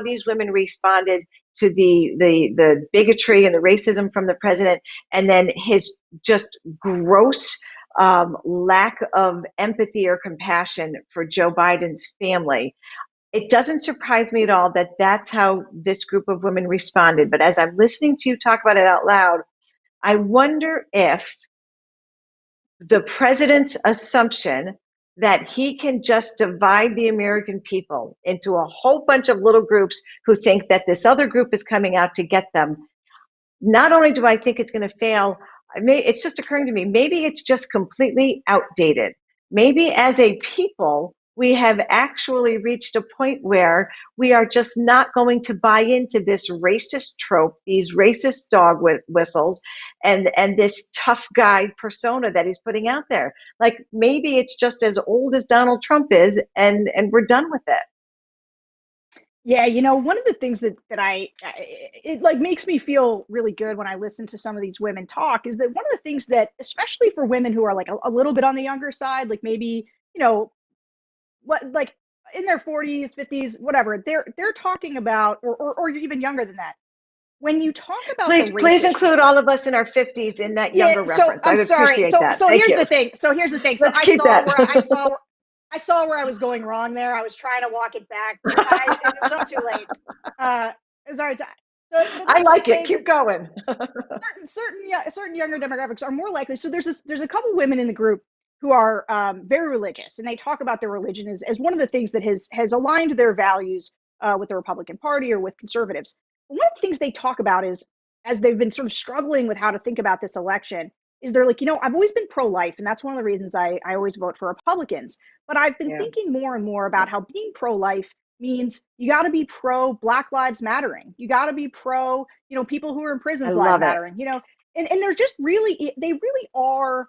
these women responded to the bigotry and the racism from the president, and then his just gross lack of empathy or compassion for Joe Biden's family. It doesn't surprise me at all that that's how this group of women responded. But as I'm listening to you talk about it out loud, I wonder if the president's assumption that he can just divide the American people into a whole bunch of little groups who think that this other group is coming out to get them. Not only do I think it's going to fail, it's just occurring to me, maybe it's just completely outdated. Maybe as a people, we have actually reached a point where we are just not going to buy into this racist trope, these racist dog whistles, and this tough guy persona that he's putting out there. Like maybe it's just as old as Donald Trump is, and we're done with it. Yeah, one of the things that it like makes me feel really good when I listen to some of these women talk is that one of the things that, especially for women who are like a little bit on the younger side, like maybe, like in their 40s, 50s, whatever, they're talking about, or even younger than that. When you talk about please include all of us in our 50s in that younger reference. I'm sorry. Appreciate that. So here's the thing. Let's keep that. I saw where I was going wrong there. I was trying to walk it back. It was not too late. Sorry. I like it. Keep going. certain younger demographics are more likely. So there's a couple women in the group who are very religious, and they talk about their religion as one of the things that has aligned their values with the Republican Party or with conservatives. But one of the things they talk about is, as they've been sort of struggling with how to think about this election, is they're like, I've always been pro-life, and that's one of the reasons I always vote for Republicans. But I've been thinking more and more about how being pro-life means you got to be pro Black Lives Mattering. You got to be pro, people who are in prisons lives mattering. And they're just they really are,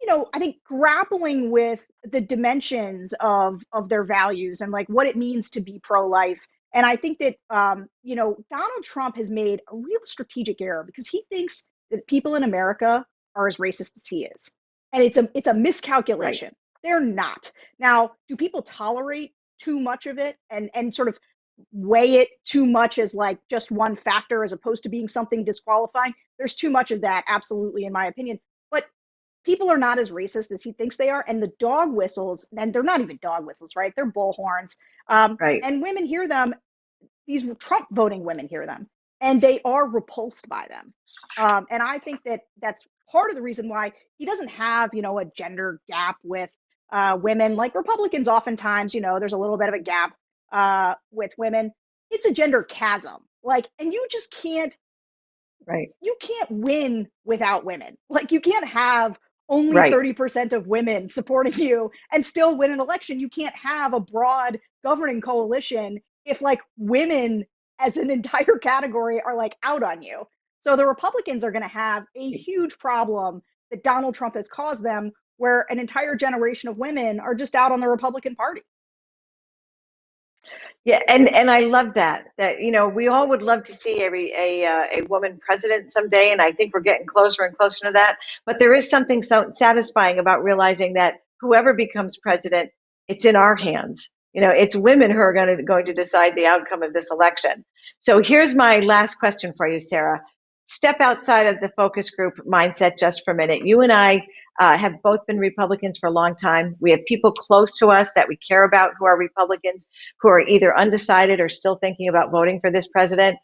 I think grappling with the dimensions of their values and like what it means to be pro-life. And I think that Donald Trump has made a real strategic error because he thinks that people in America are as racist as he is. And it's a miscalculation. Right. They're not. Now, do people tolerate too much of it and sort of weigh it too much as like just one factor as opposed to being something disqualifying? There's too much of that, absolutely, in my opinion. But people are not as racist as he thinks they are. And the dog whistles, and they're not even dog whistles, right? They're bullhorns. Right. And women hear them. These Trump voting women hear them, and they are repulsed by them. And I think that that's part of the reason why he doesn't have, a gender gap with women. Like Republicans oftentimes, there's a little bit of a gap with women. It's a gender chasm. And you just can't, right? You can't win without women. You can't have only 30% of women supporting you and still win an election. You can't have a broad governing coalition if women as an entire category are out on you. So the Republicans are going to have a huge problem that Donald Trump has caused them, where an entire generation of women are just out on the Republican Party. Yeah, and I love that we all would love to see a woman president someday, and I think we're getting closer and closer to that. But there is something so satisfying about realizing that whoever becomes president, it's in our hands. It's women who are going to decide the outcome of this election. So here's my last question for you, Sarah. Step outside of the focus group mindset just for a minute. You and I have both been Republicans for a long time. We have people close to us that we care about who are Republicans, who are either undecided or still thinking about voting for this president.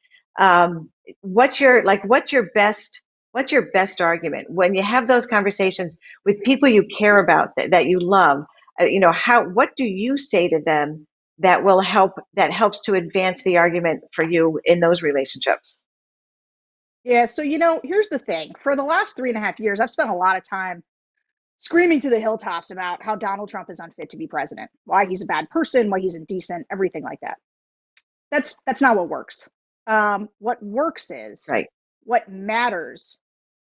What's your best argument when you have those conversations with people you care about, that you love? What do you say to them that helps to advance the argument for you in those relationships? Yeah, so here's the thing. For the last 3.5 years, I've spent a lot of time screaming to the hilltops about how Donald Trump is unfit to be president, why he's a bad person, why he's indecent, everything like that. That's not what works. What works is, what matters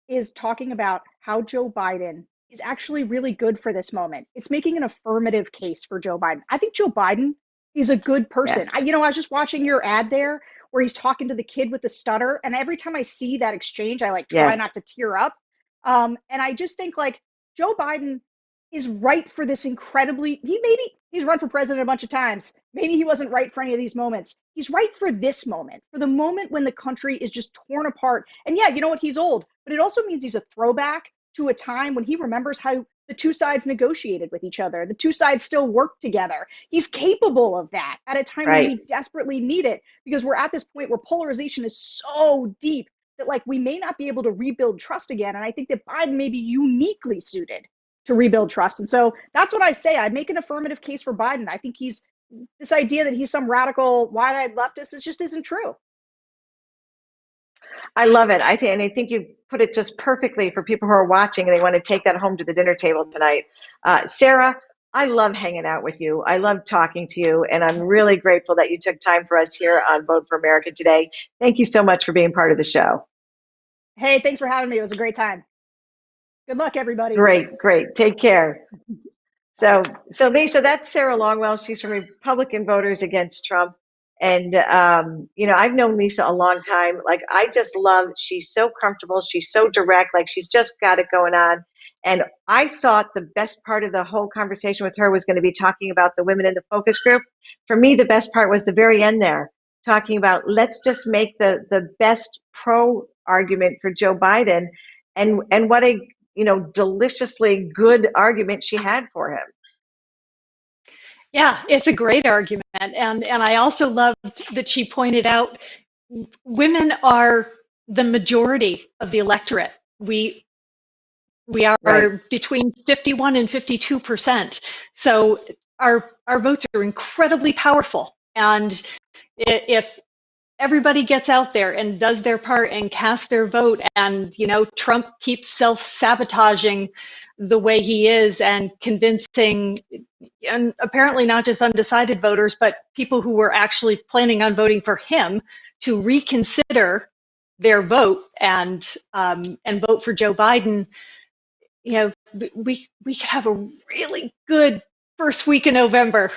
is talking about how Joe Biden is actually really good for this moment. It's making an affirmative case for Joe Biden. I think Joe Biden is a good person. Yes. I was just watching your ad there where he's talking to the kid with the stutter. And every time I see that exchange, I try not to tear up. And I just think Joe Biden is right for this incredibly, he's run for president a bunch of times. Maybe he wasn't right for any of these moments. He's right for this moment, for the moment when the country is just torn apart. And yeah, you know what? He's old, but it also means he's a throwback to a time when he remembers how the two sides negotiated with each other. The two sides still work together. He's capable of that at a time when we desperately need it, because we're at this point where polarization is so deep that like we may not be able to rebuild trust again. And I think that Biden may be uniquely suited to rebuild trust. And so that's what I say. I make an affirmative case for Biden. I think this idea that he's some radical wide-eyed leftist just isn't true. I love it. I think you put it just perfectly for people who are watching and they want to take that home to the dinner table tonight. Sarah, I love hanging out with you. I love talking to you, and I'm really grateful that you took time for us here on Vote for America today. Thank you so much for being part of the show. Hey, thanks for having me. It was a great time. Good luck, everybody. Great. Take care. So Lisa, that's Sarah Longwell. She's from Republican Voters Against Trump. And, I've known Lisa a long time. Like, I just love, she's so comfortable. She's so direct. Like, she's just got it going on. And I thought the best part of the whole conversation with her was going to be talking about the women in the focus group. For me, the best part was the very end there, talking about let's just make the best pro argument for Joe Biden, and what a deliciously good argument she had for him. Yeah, it's a great argument. And I also loved that she pointed out women are the majority of the electorate. We are between 51 and 52%. So our votes are incredibly powerful. And if everybody gets out there and does their part and casts their vote, and Trump keeps self-sabotaging the way he is and convincing, and apparently not just undecided voters, but people who were actually planning on voting for him to reconsider their vote and vote for Joe Biden, we could have a really good first week in November.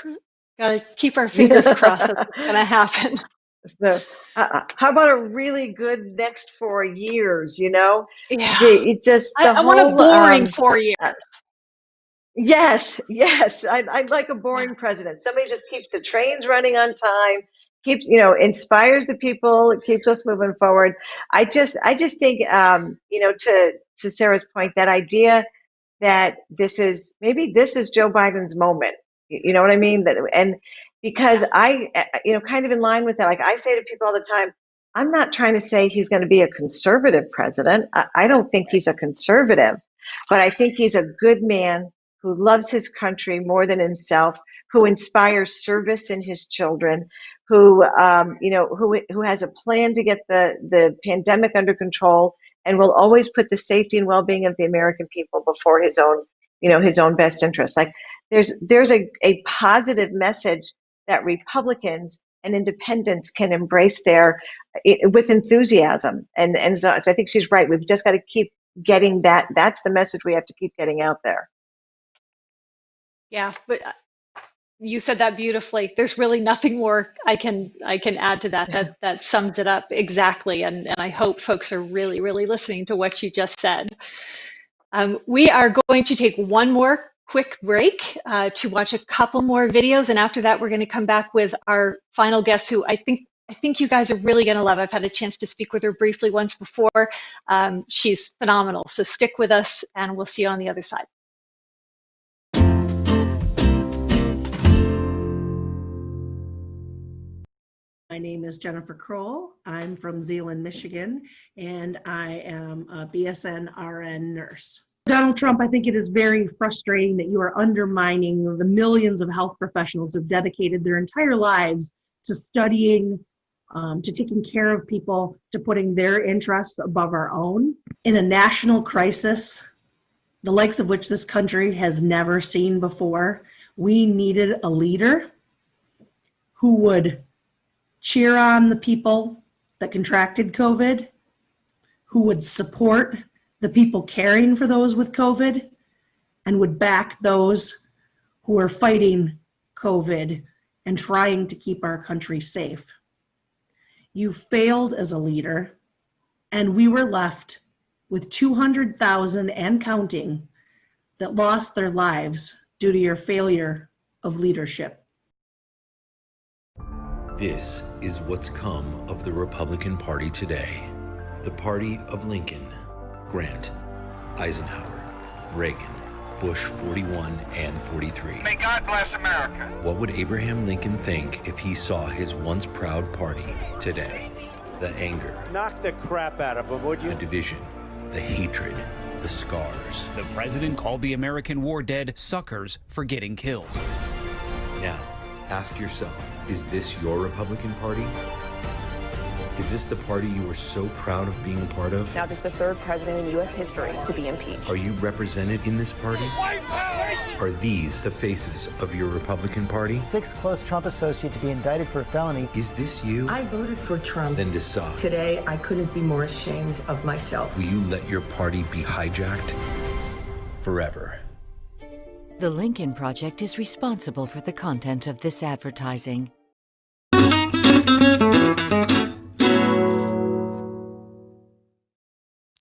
Got to keep our fingers crossed that's what's going to happen. So, how about a really good next 4 years? Yeah. I want a boring 4 years. Yes. I'd like a boring president. Somebody just keeps the trains running on time, keeps inspires the people, keeps us moving forward. I just think to Sarah's point, that idea that this is Joe Biden's moment. You know what I mean? And because I, kind of in line with that, like I say to people all the time, I'm not trying to say he's going to be a conservative president. I don't think he's a conservative, but I think he's a good man who loves his country more than himself, who inspires service in his children, who has a plan to get the pandemic under control, and will always put the safety and well-being of the American people before his own best interests. Like there's a positive message that Republicans and independents can embrace with enthusiasm. And so I think she's right. We've just got to keep getting that. That's the message we have to keep getting out there. Yeah, but you said that beautifully. There's really nothing more I can add to that sums it up exactly. And I hope folks are really, really listening to what you just said. We are going to take one more quick break to watch a couple more videos, and after that we're going to come back with our final guest, who I think you guys are really going to love. I've had a chance to speak with her briefly once before. She's phenomenal, so stick with us and we'll see you on the other side. My name is Jennifer Kroll. I'm from Zeeland, Michigan, and I am a BSN RN nurse. Donald Trump, I think it is very frustrating that you are undermining the millions of health professionals who have dedicated their entire lives to studying, to taking care of people, to putting their interests above our own. In a national crisis, the likes of which this country has never seen before, we needed a leader who would cheer on the people that contracted COVID, who would support the people caring for those with COVID, and would back those who are fighting COVID and trying to keep our country safe. You failed as a leader, and we were left with 200,000 and counting that lost their lives due to your failure of leadership. This is what's come of the Republican Party today. The party of Lincoln, Grant, Eisenhower, Reagan, Bush 41 and 43. May God bless America. What would Abraham Lincoln think if he saw his once proud party today? The anger. Knock the crap out of him, would you? The division, the hatred, the scars. The president called the American war dead suckers for getting killed. Now, ask yourself, is this your Republican Party? Is this the party you were so proud of being a part of? Now this is the third president in U.S. history to be impeached. Are you represented in this party? Are these the faces of your Republican Party? 6 close Trump associate to be indicted for a felony. Is this you? I voted for Trump. Then decide. Today, I couldn't be more ashamed of myself. Will you let your party be hijacked forever? The Lincoln Project is responsible for the content of this advertising.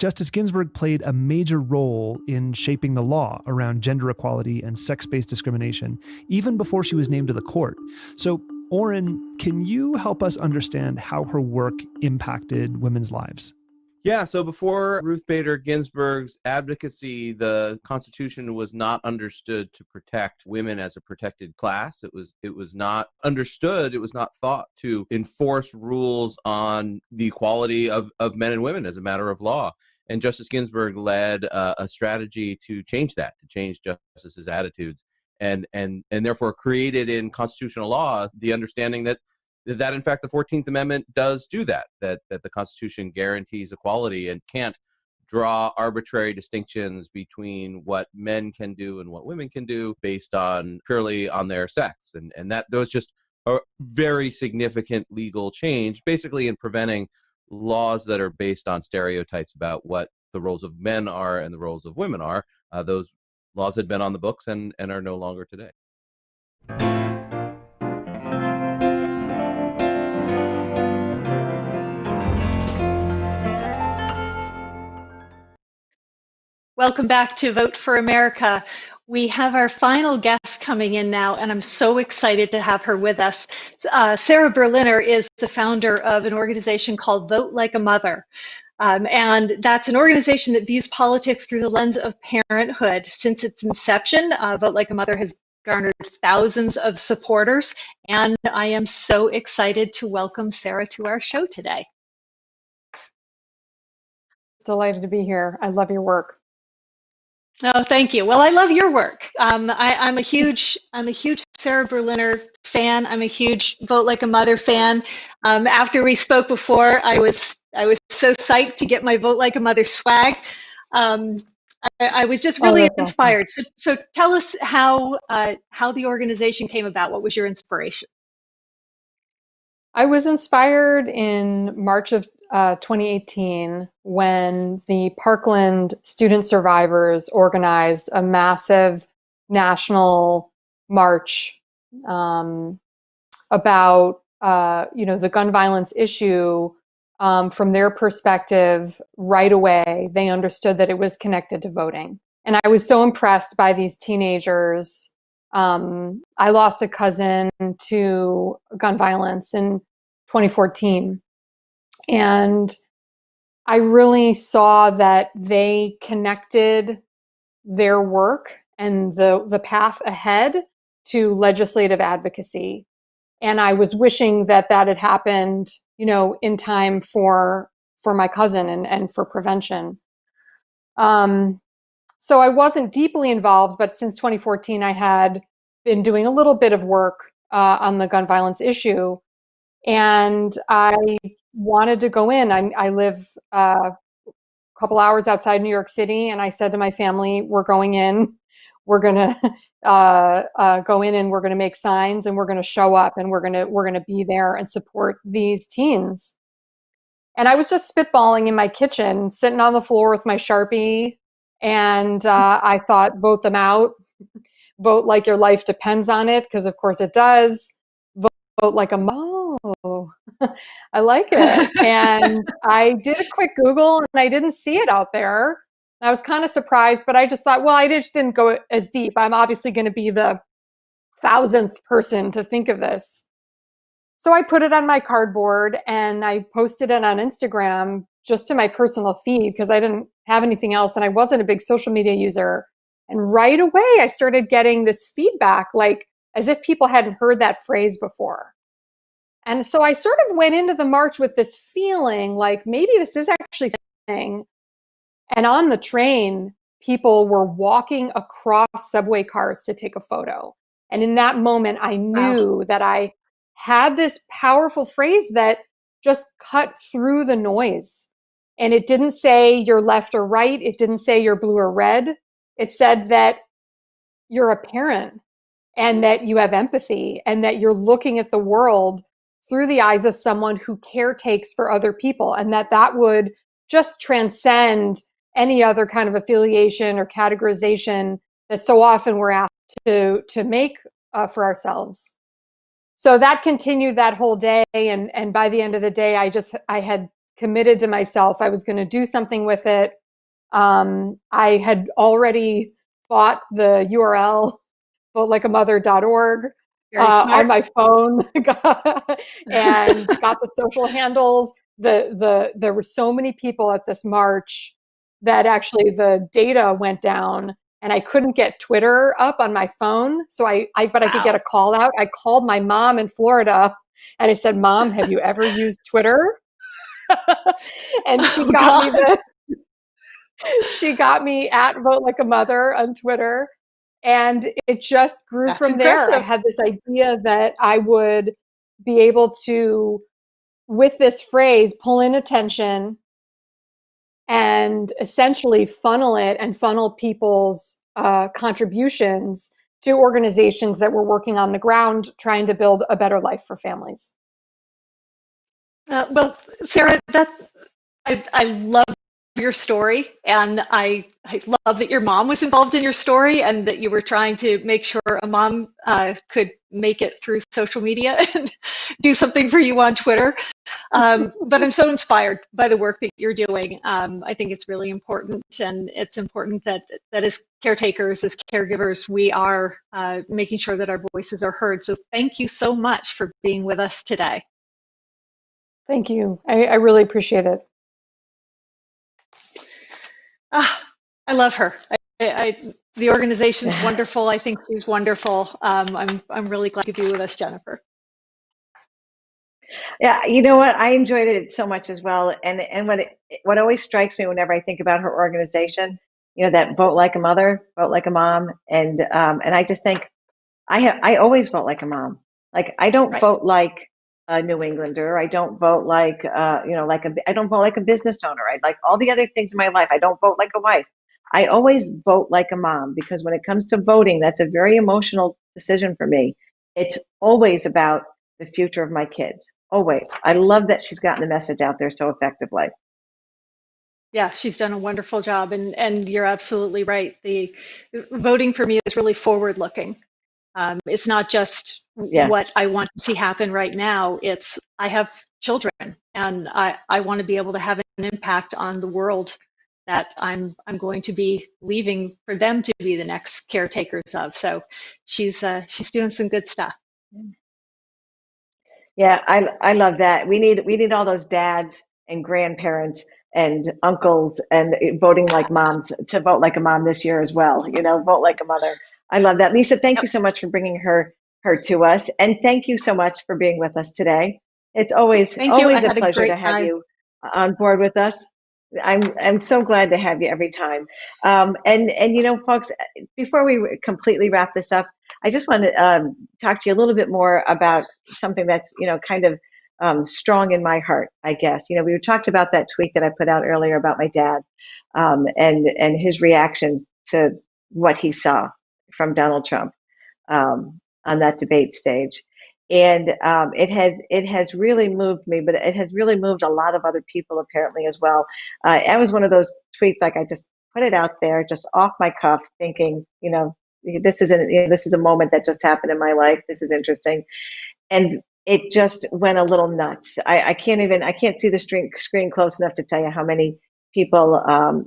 Justice Ginsburg played a major role in shaping the law around gender equality and sex-based discrimination, even before she was named to the court. So, Oren, can you help us understand how her work impacted women's lives? Yeah, so before Ruth Bader Ginsburg's advocacy, the Constitution was not understood to protect women as a protected class. It was not understood, it was not thought to enforce rules on the equality of men and women as a matter of law. And Justice Ginsburg led a strategy to change that, to change justices' attitudes, and therefore created in constitutional law the understanding that in fact the 14th Amendment does do that the Constitution guarantees equality and can't draw arbitrary distinctions between what men can do and what women can do based on purely on their sex. And that was just a very significant legal change, basically in preventing laws that are based on stereotypes about what the roles of men are and the roles of women are. Those laws had been on the books and are no longer today. Welcome back to Vote for America. We have our final guest coming in now, and I'm so excited to have her with us. Sarah Berliner is the founder of an organization called Vote Like a Mother. And that's an organization that views politics through the lens of parenthood. Since its inception, Vote Like a Mother has garnered thousands of supporters, and I am so excited to welcome Sarah to our show today. Delighted to be here. I love your work. Oh, thank you. Well, I love your work. I'm a huge Sarah Berliner fan. I'm a huge Vote Like a Mother fan. After we spoke before, I was so psyched to get my Vote Like a Mother swag. I was just really inspired. Awesome. So tell us how the organization came about. What was your inspiration? I was inspired in March of 2018 when the Parkland student survivors organized a massive national march about the gun violence issue. From their perspective, right away, they understood that it was connected to voting. And I was so impressed by these teenagers. I lost a cousin to gun violence in 2014. And I really saw that they connected their work and the path ahead to legislative advocacy. And I was wishing that had happened, in time for my cousin and for prevention. So I wasn't deeply involved, but since 2014, I had been doing a little bit of work on the gun violence issue. And I wanted to go in. I live a couple hours outside New York City, and I said to my family, we're going in. We're going to go in and we're going to make signs and we're going to show up and we're going to be there and support these teens. And I was just spitballing in my kitchen, sitting on the floor with my Sharpie. And I thought, vote them out. Vote like your life depends on it, because of course it does. Vote like a I like it. And I did a quick Google and I didn't see it out there. I was kind of surprised, but I just thought, well, I just didn't go as deep. I'm obviously going to be the 1,000th person to think of this. So I put it on my cardboard and I posted it on Instagram just to my personal feed because I didn't have anything else and I wasn't a big social media user. And right away, I started getting this feedback, like as if people hadn't heard that phrase before. And so I sort of went into the march with this feeling like maybe this is actually something. And on the train, people were walking across subway cars to take a photo. And in that moment, I knew that I had this powerful phrase that just cut through the noise. And it didn't say you're left or right. It didn't say you're blue or red. It said that you're a parent and that you have empathy and that you're looking at the world through the eyes of someone who caretakes for other people, and that would just transcend any other kind of affiliation or categorization that so often we're asked to make for ourselves. So that continued that whole day. And by the end of the day, I had committed to myself. I was going to do something with it. I had already bought the URL, votelikeamother.org, on my phone and got the social handles. There were so many people at this march that actually the data went down and I couldn't get Twitter up on my phone. So I could get a call out. I called my mom in Florida and I said, Mom, have you ever used Twitter? And she got me this. She got me at Vote Like a Mother on Twitter. And it just grew from there. I had this idea that I would be able to, with this phrase, pull in attention and essentially funnel it and funnel people's contributions to organizations that were working on the ground, trying to build a better life for families. Well, Sarah, I love your story, and I love that your mom was involved in your story and that you were trying to make sure a mom could make it through social media and do something for you on Twitter. But I'm so inspired by the work that you're doing. I think it's really important, and it's important that as caretakers, as caregivers, we are making sure that our voices are heard. So thank you so much for being with us today. Thank you. I really appreciate it. I love her. The organization's wonderful. I think she's wonderful. I'm really glad to be with us, Jennifer. Yeah, you know what? I enjoyed it so much as well. And what always strikes me whenever I think about her organization, that Vote Like a Mother, Vote Like a Mom, and I just think I always vote like a mom. Like I don't vote like a New Englander. I don't vote like I don't vote like a business owner. I like all the other things in my life. I don't vote like a wife. I always vote like a mom because when it comes to voting, that's a very emotional decision for me. It's always about the future of my kids. Always. I love that she's gotten the message out there so effectively. Yeah, she's done a wonderful job, and you're absolutely right. The voting for me is really forward-looking. It's not just what I want to see happen right now. It's I have children, and I want to be able to have an impact on the world that I'm going to be leaving for them to be the next caretakers of. So she's doing some good stuff. Yeah, I love that. We need all those dads and grandparents and uncles and voting like moms to vote like a mom this year as well. Vote like a mother. I love that. Lisa, thank you so much for bringing her to us. And thank you so much for being with us today. It's always a pleasure to have you on board with us. I'm so glad to have you every time. And folks, before we completely wrap this up, I just want to talk to you a little bit more about something that's, kind of strong in my heart, I guess. We talked about that tweet that I put out earlier about my dad and his reaction to what he saw from Donald Trump on that debate stage. And it has really moved me, but it has really moved a lot of other people apparently as well. I was one of those tweets, like I just put it out there, just off my cuff, thinking, this is a moment that just happened in my life. This is interesting, and it just went a little nuts. I can't see the screen close enough to tell you how many people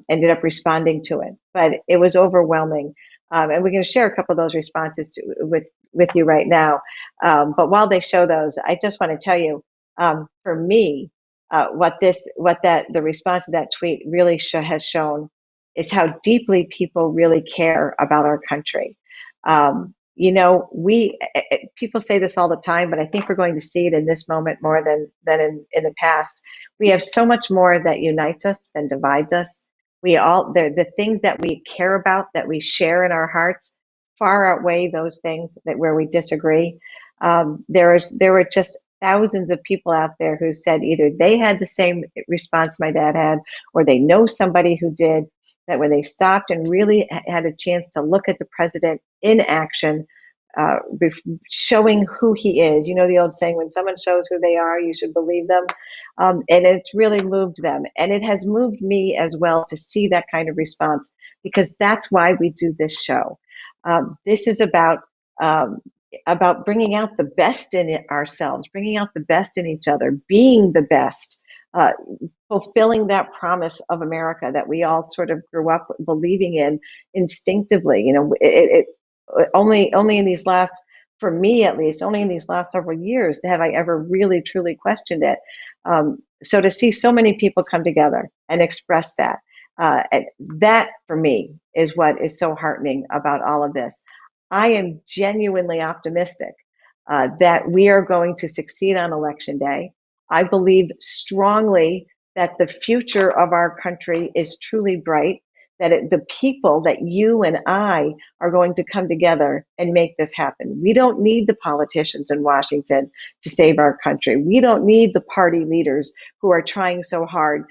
ended up responding to it, but it was overwhelming. And we're going to share a couple of those responses with you right now. But while they show those, I just want to tell you, for me, the response to that tweet really has shown is how deeply people really care about our country. People say this all the time, but I think we're going to see it in this moment more than in the past. We have so much more that unites us than divides us. The things that we care about, that we share in our hearts, far outweigh those things where we disagree. There were just thousands of people out there who said either they had the same response my dad had, or they know somebody who did, that when they stopped and really had a chance to look at the president in action, showing who he is. You know the old saying, when someone shows who they are, you should believe them. And it's really moved them. And it has moved me as well to see that kind of response, because that's why we do this show. This is about bringing out the best in ourselves, bringing out the best in each other, being the best, fulfilling that promise of America that we all sort of grew up believing in instinctively. Only in these last, for me at least, only in these last several years have I ever really truly questioned it. So to see so many people come together and express that, that for me is what is so heartening about all of this. I am genuinely optimistic that we are going to succeed on Election Day. I believe strongly that the future of our country is truly bright, that the people, that you and I are going to come together and make this happen. We don't need the politicians in Washington to save our country. We don't need the party leaders who are trying so hard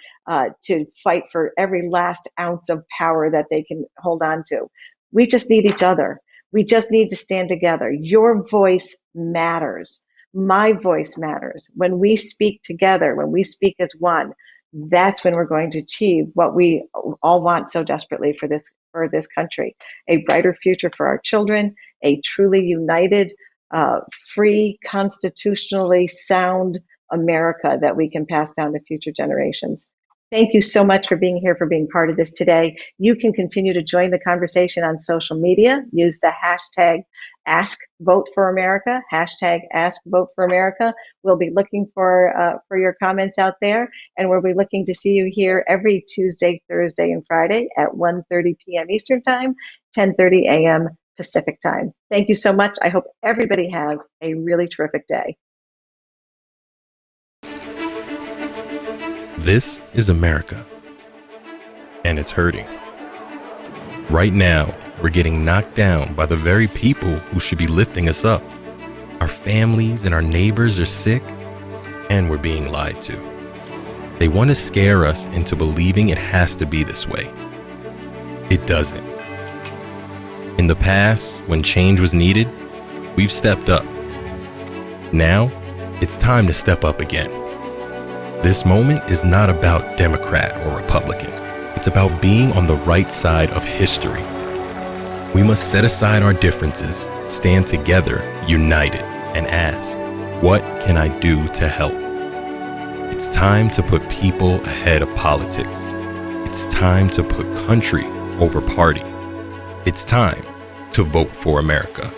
to fight for every last ounce of power that they can hold on to. We just need each other. We just need to stand together. Your voice matters. My voice matters. When we speak together, when we speak as one, that's when we're going to achieve what we all want so desperately for this country: a brighter future for our children, a truly united, free, constitutionally sound America that we can pass down to future generations. Thank you so much for being here, for being part of this today. You can continue to join the conversation on social media. Use the hashtag #AskVoteForAmerica, hashtag #AskVoteForAmerica. We'll be looking for your comments out there, and we'll be looking to see you here every Tuesday, Thursday, and Friday at 1:30 p.m. Eastern Time, 10:30 a.m. Pacific Time. Thank you so much. I hope everybody has a really terrific day. This is America, and it's hurting. Right now, we're getting knocked down by the very people who should be lifting us up. Our families and our neighbors are sick, and we're being lied to. They want to scare us into believing it has to be this way. It doesn't. In the past, when change was needed, we've stepped up. Now, it's time to step up again. This moment is not about Democrat or Republican. It's about being on the right side of history. We must set aside our differences, stand together, united, and ask, what can I do to help? It's time to put people ahead of politics. It's time to put country over party. It's time to vote for America.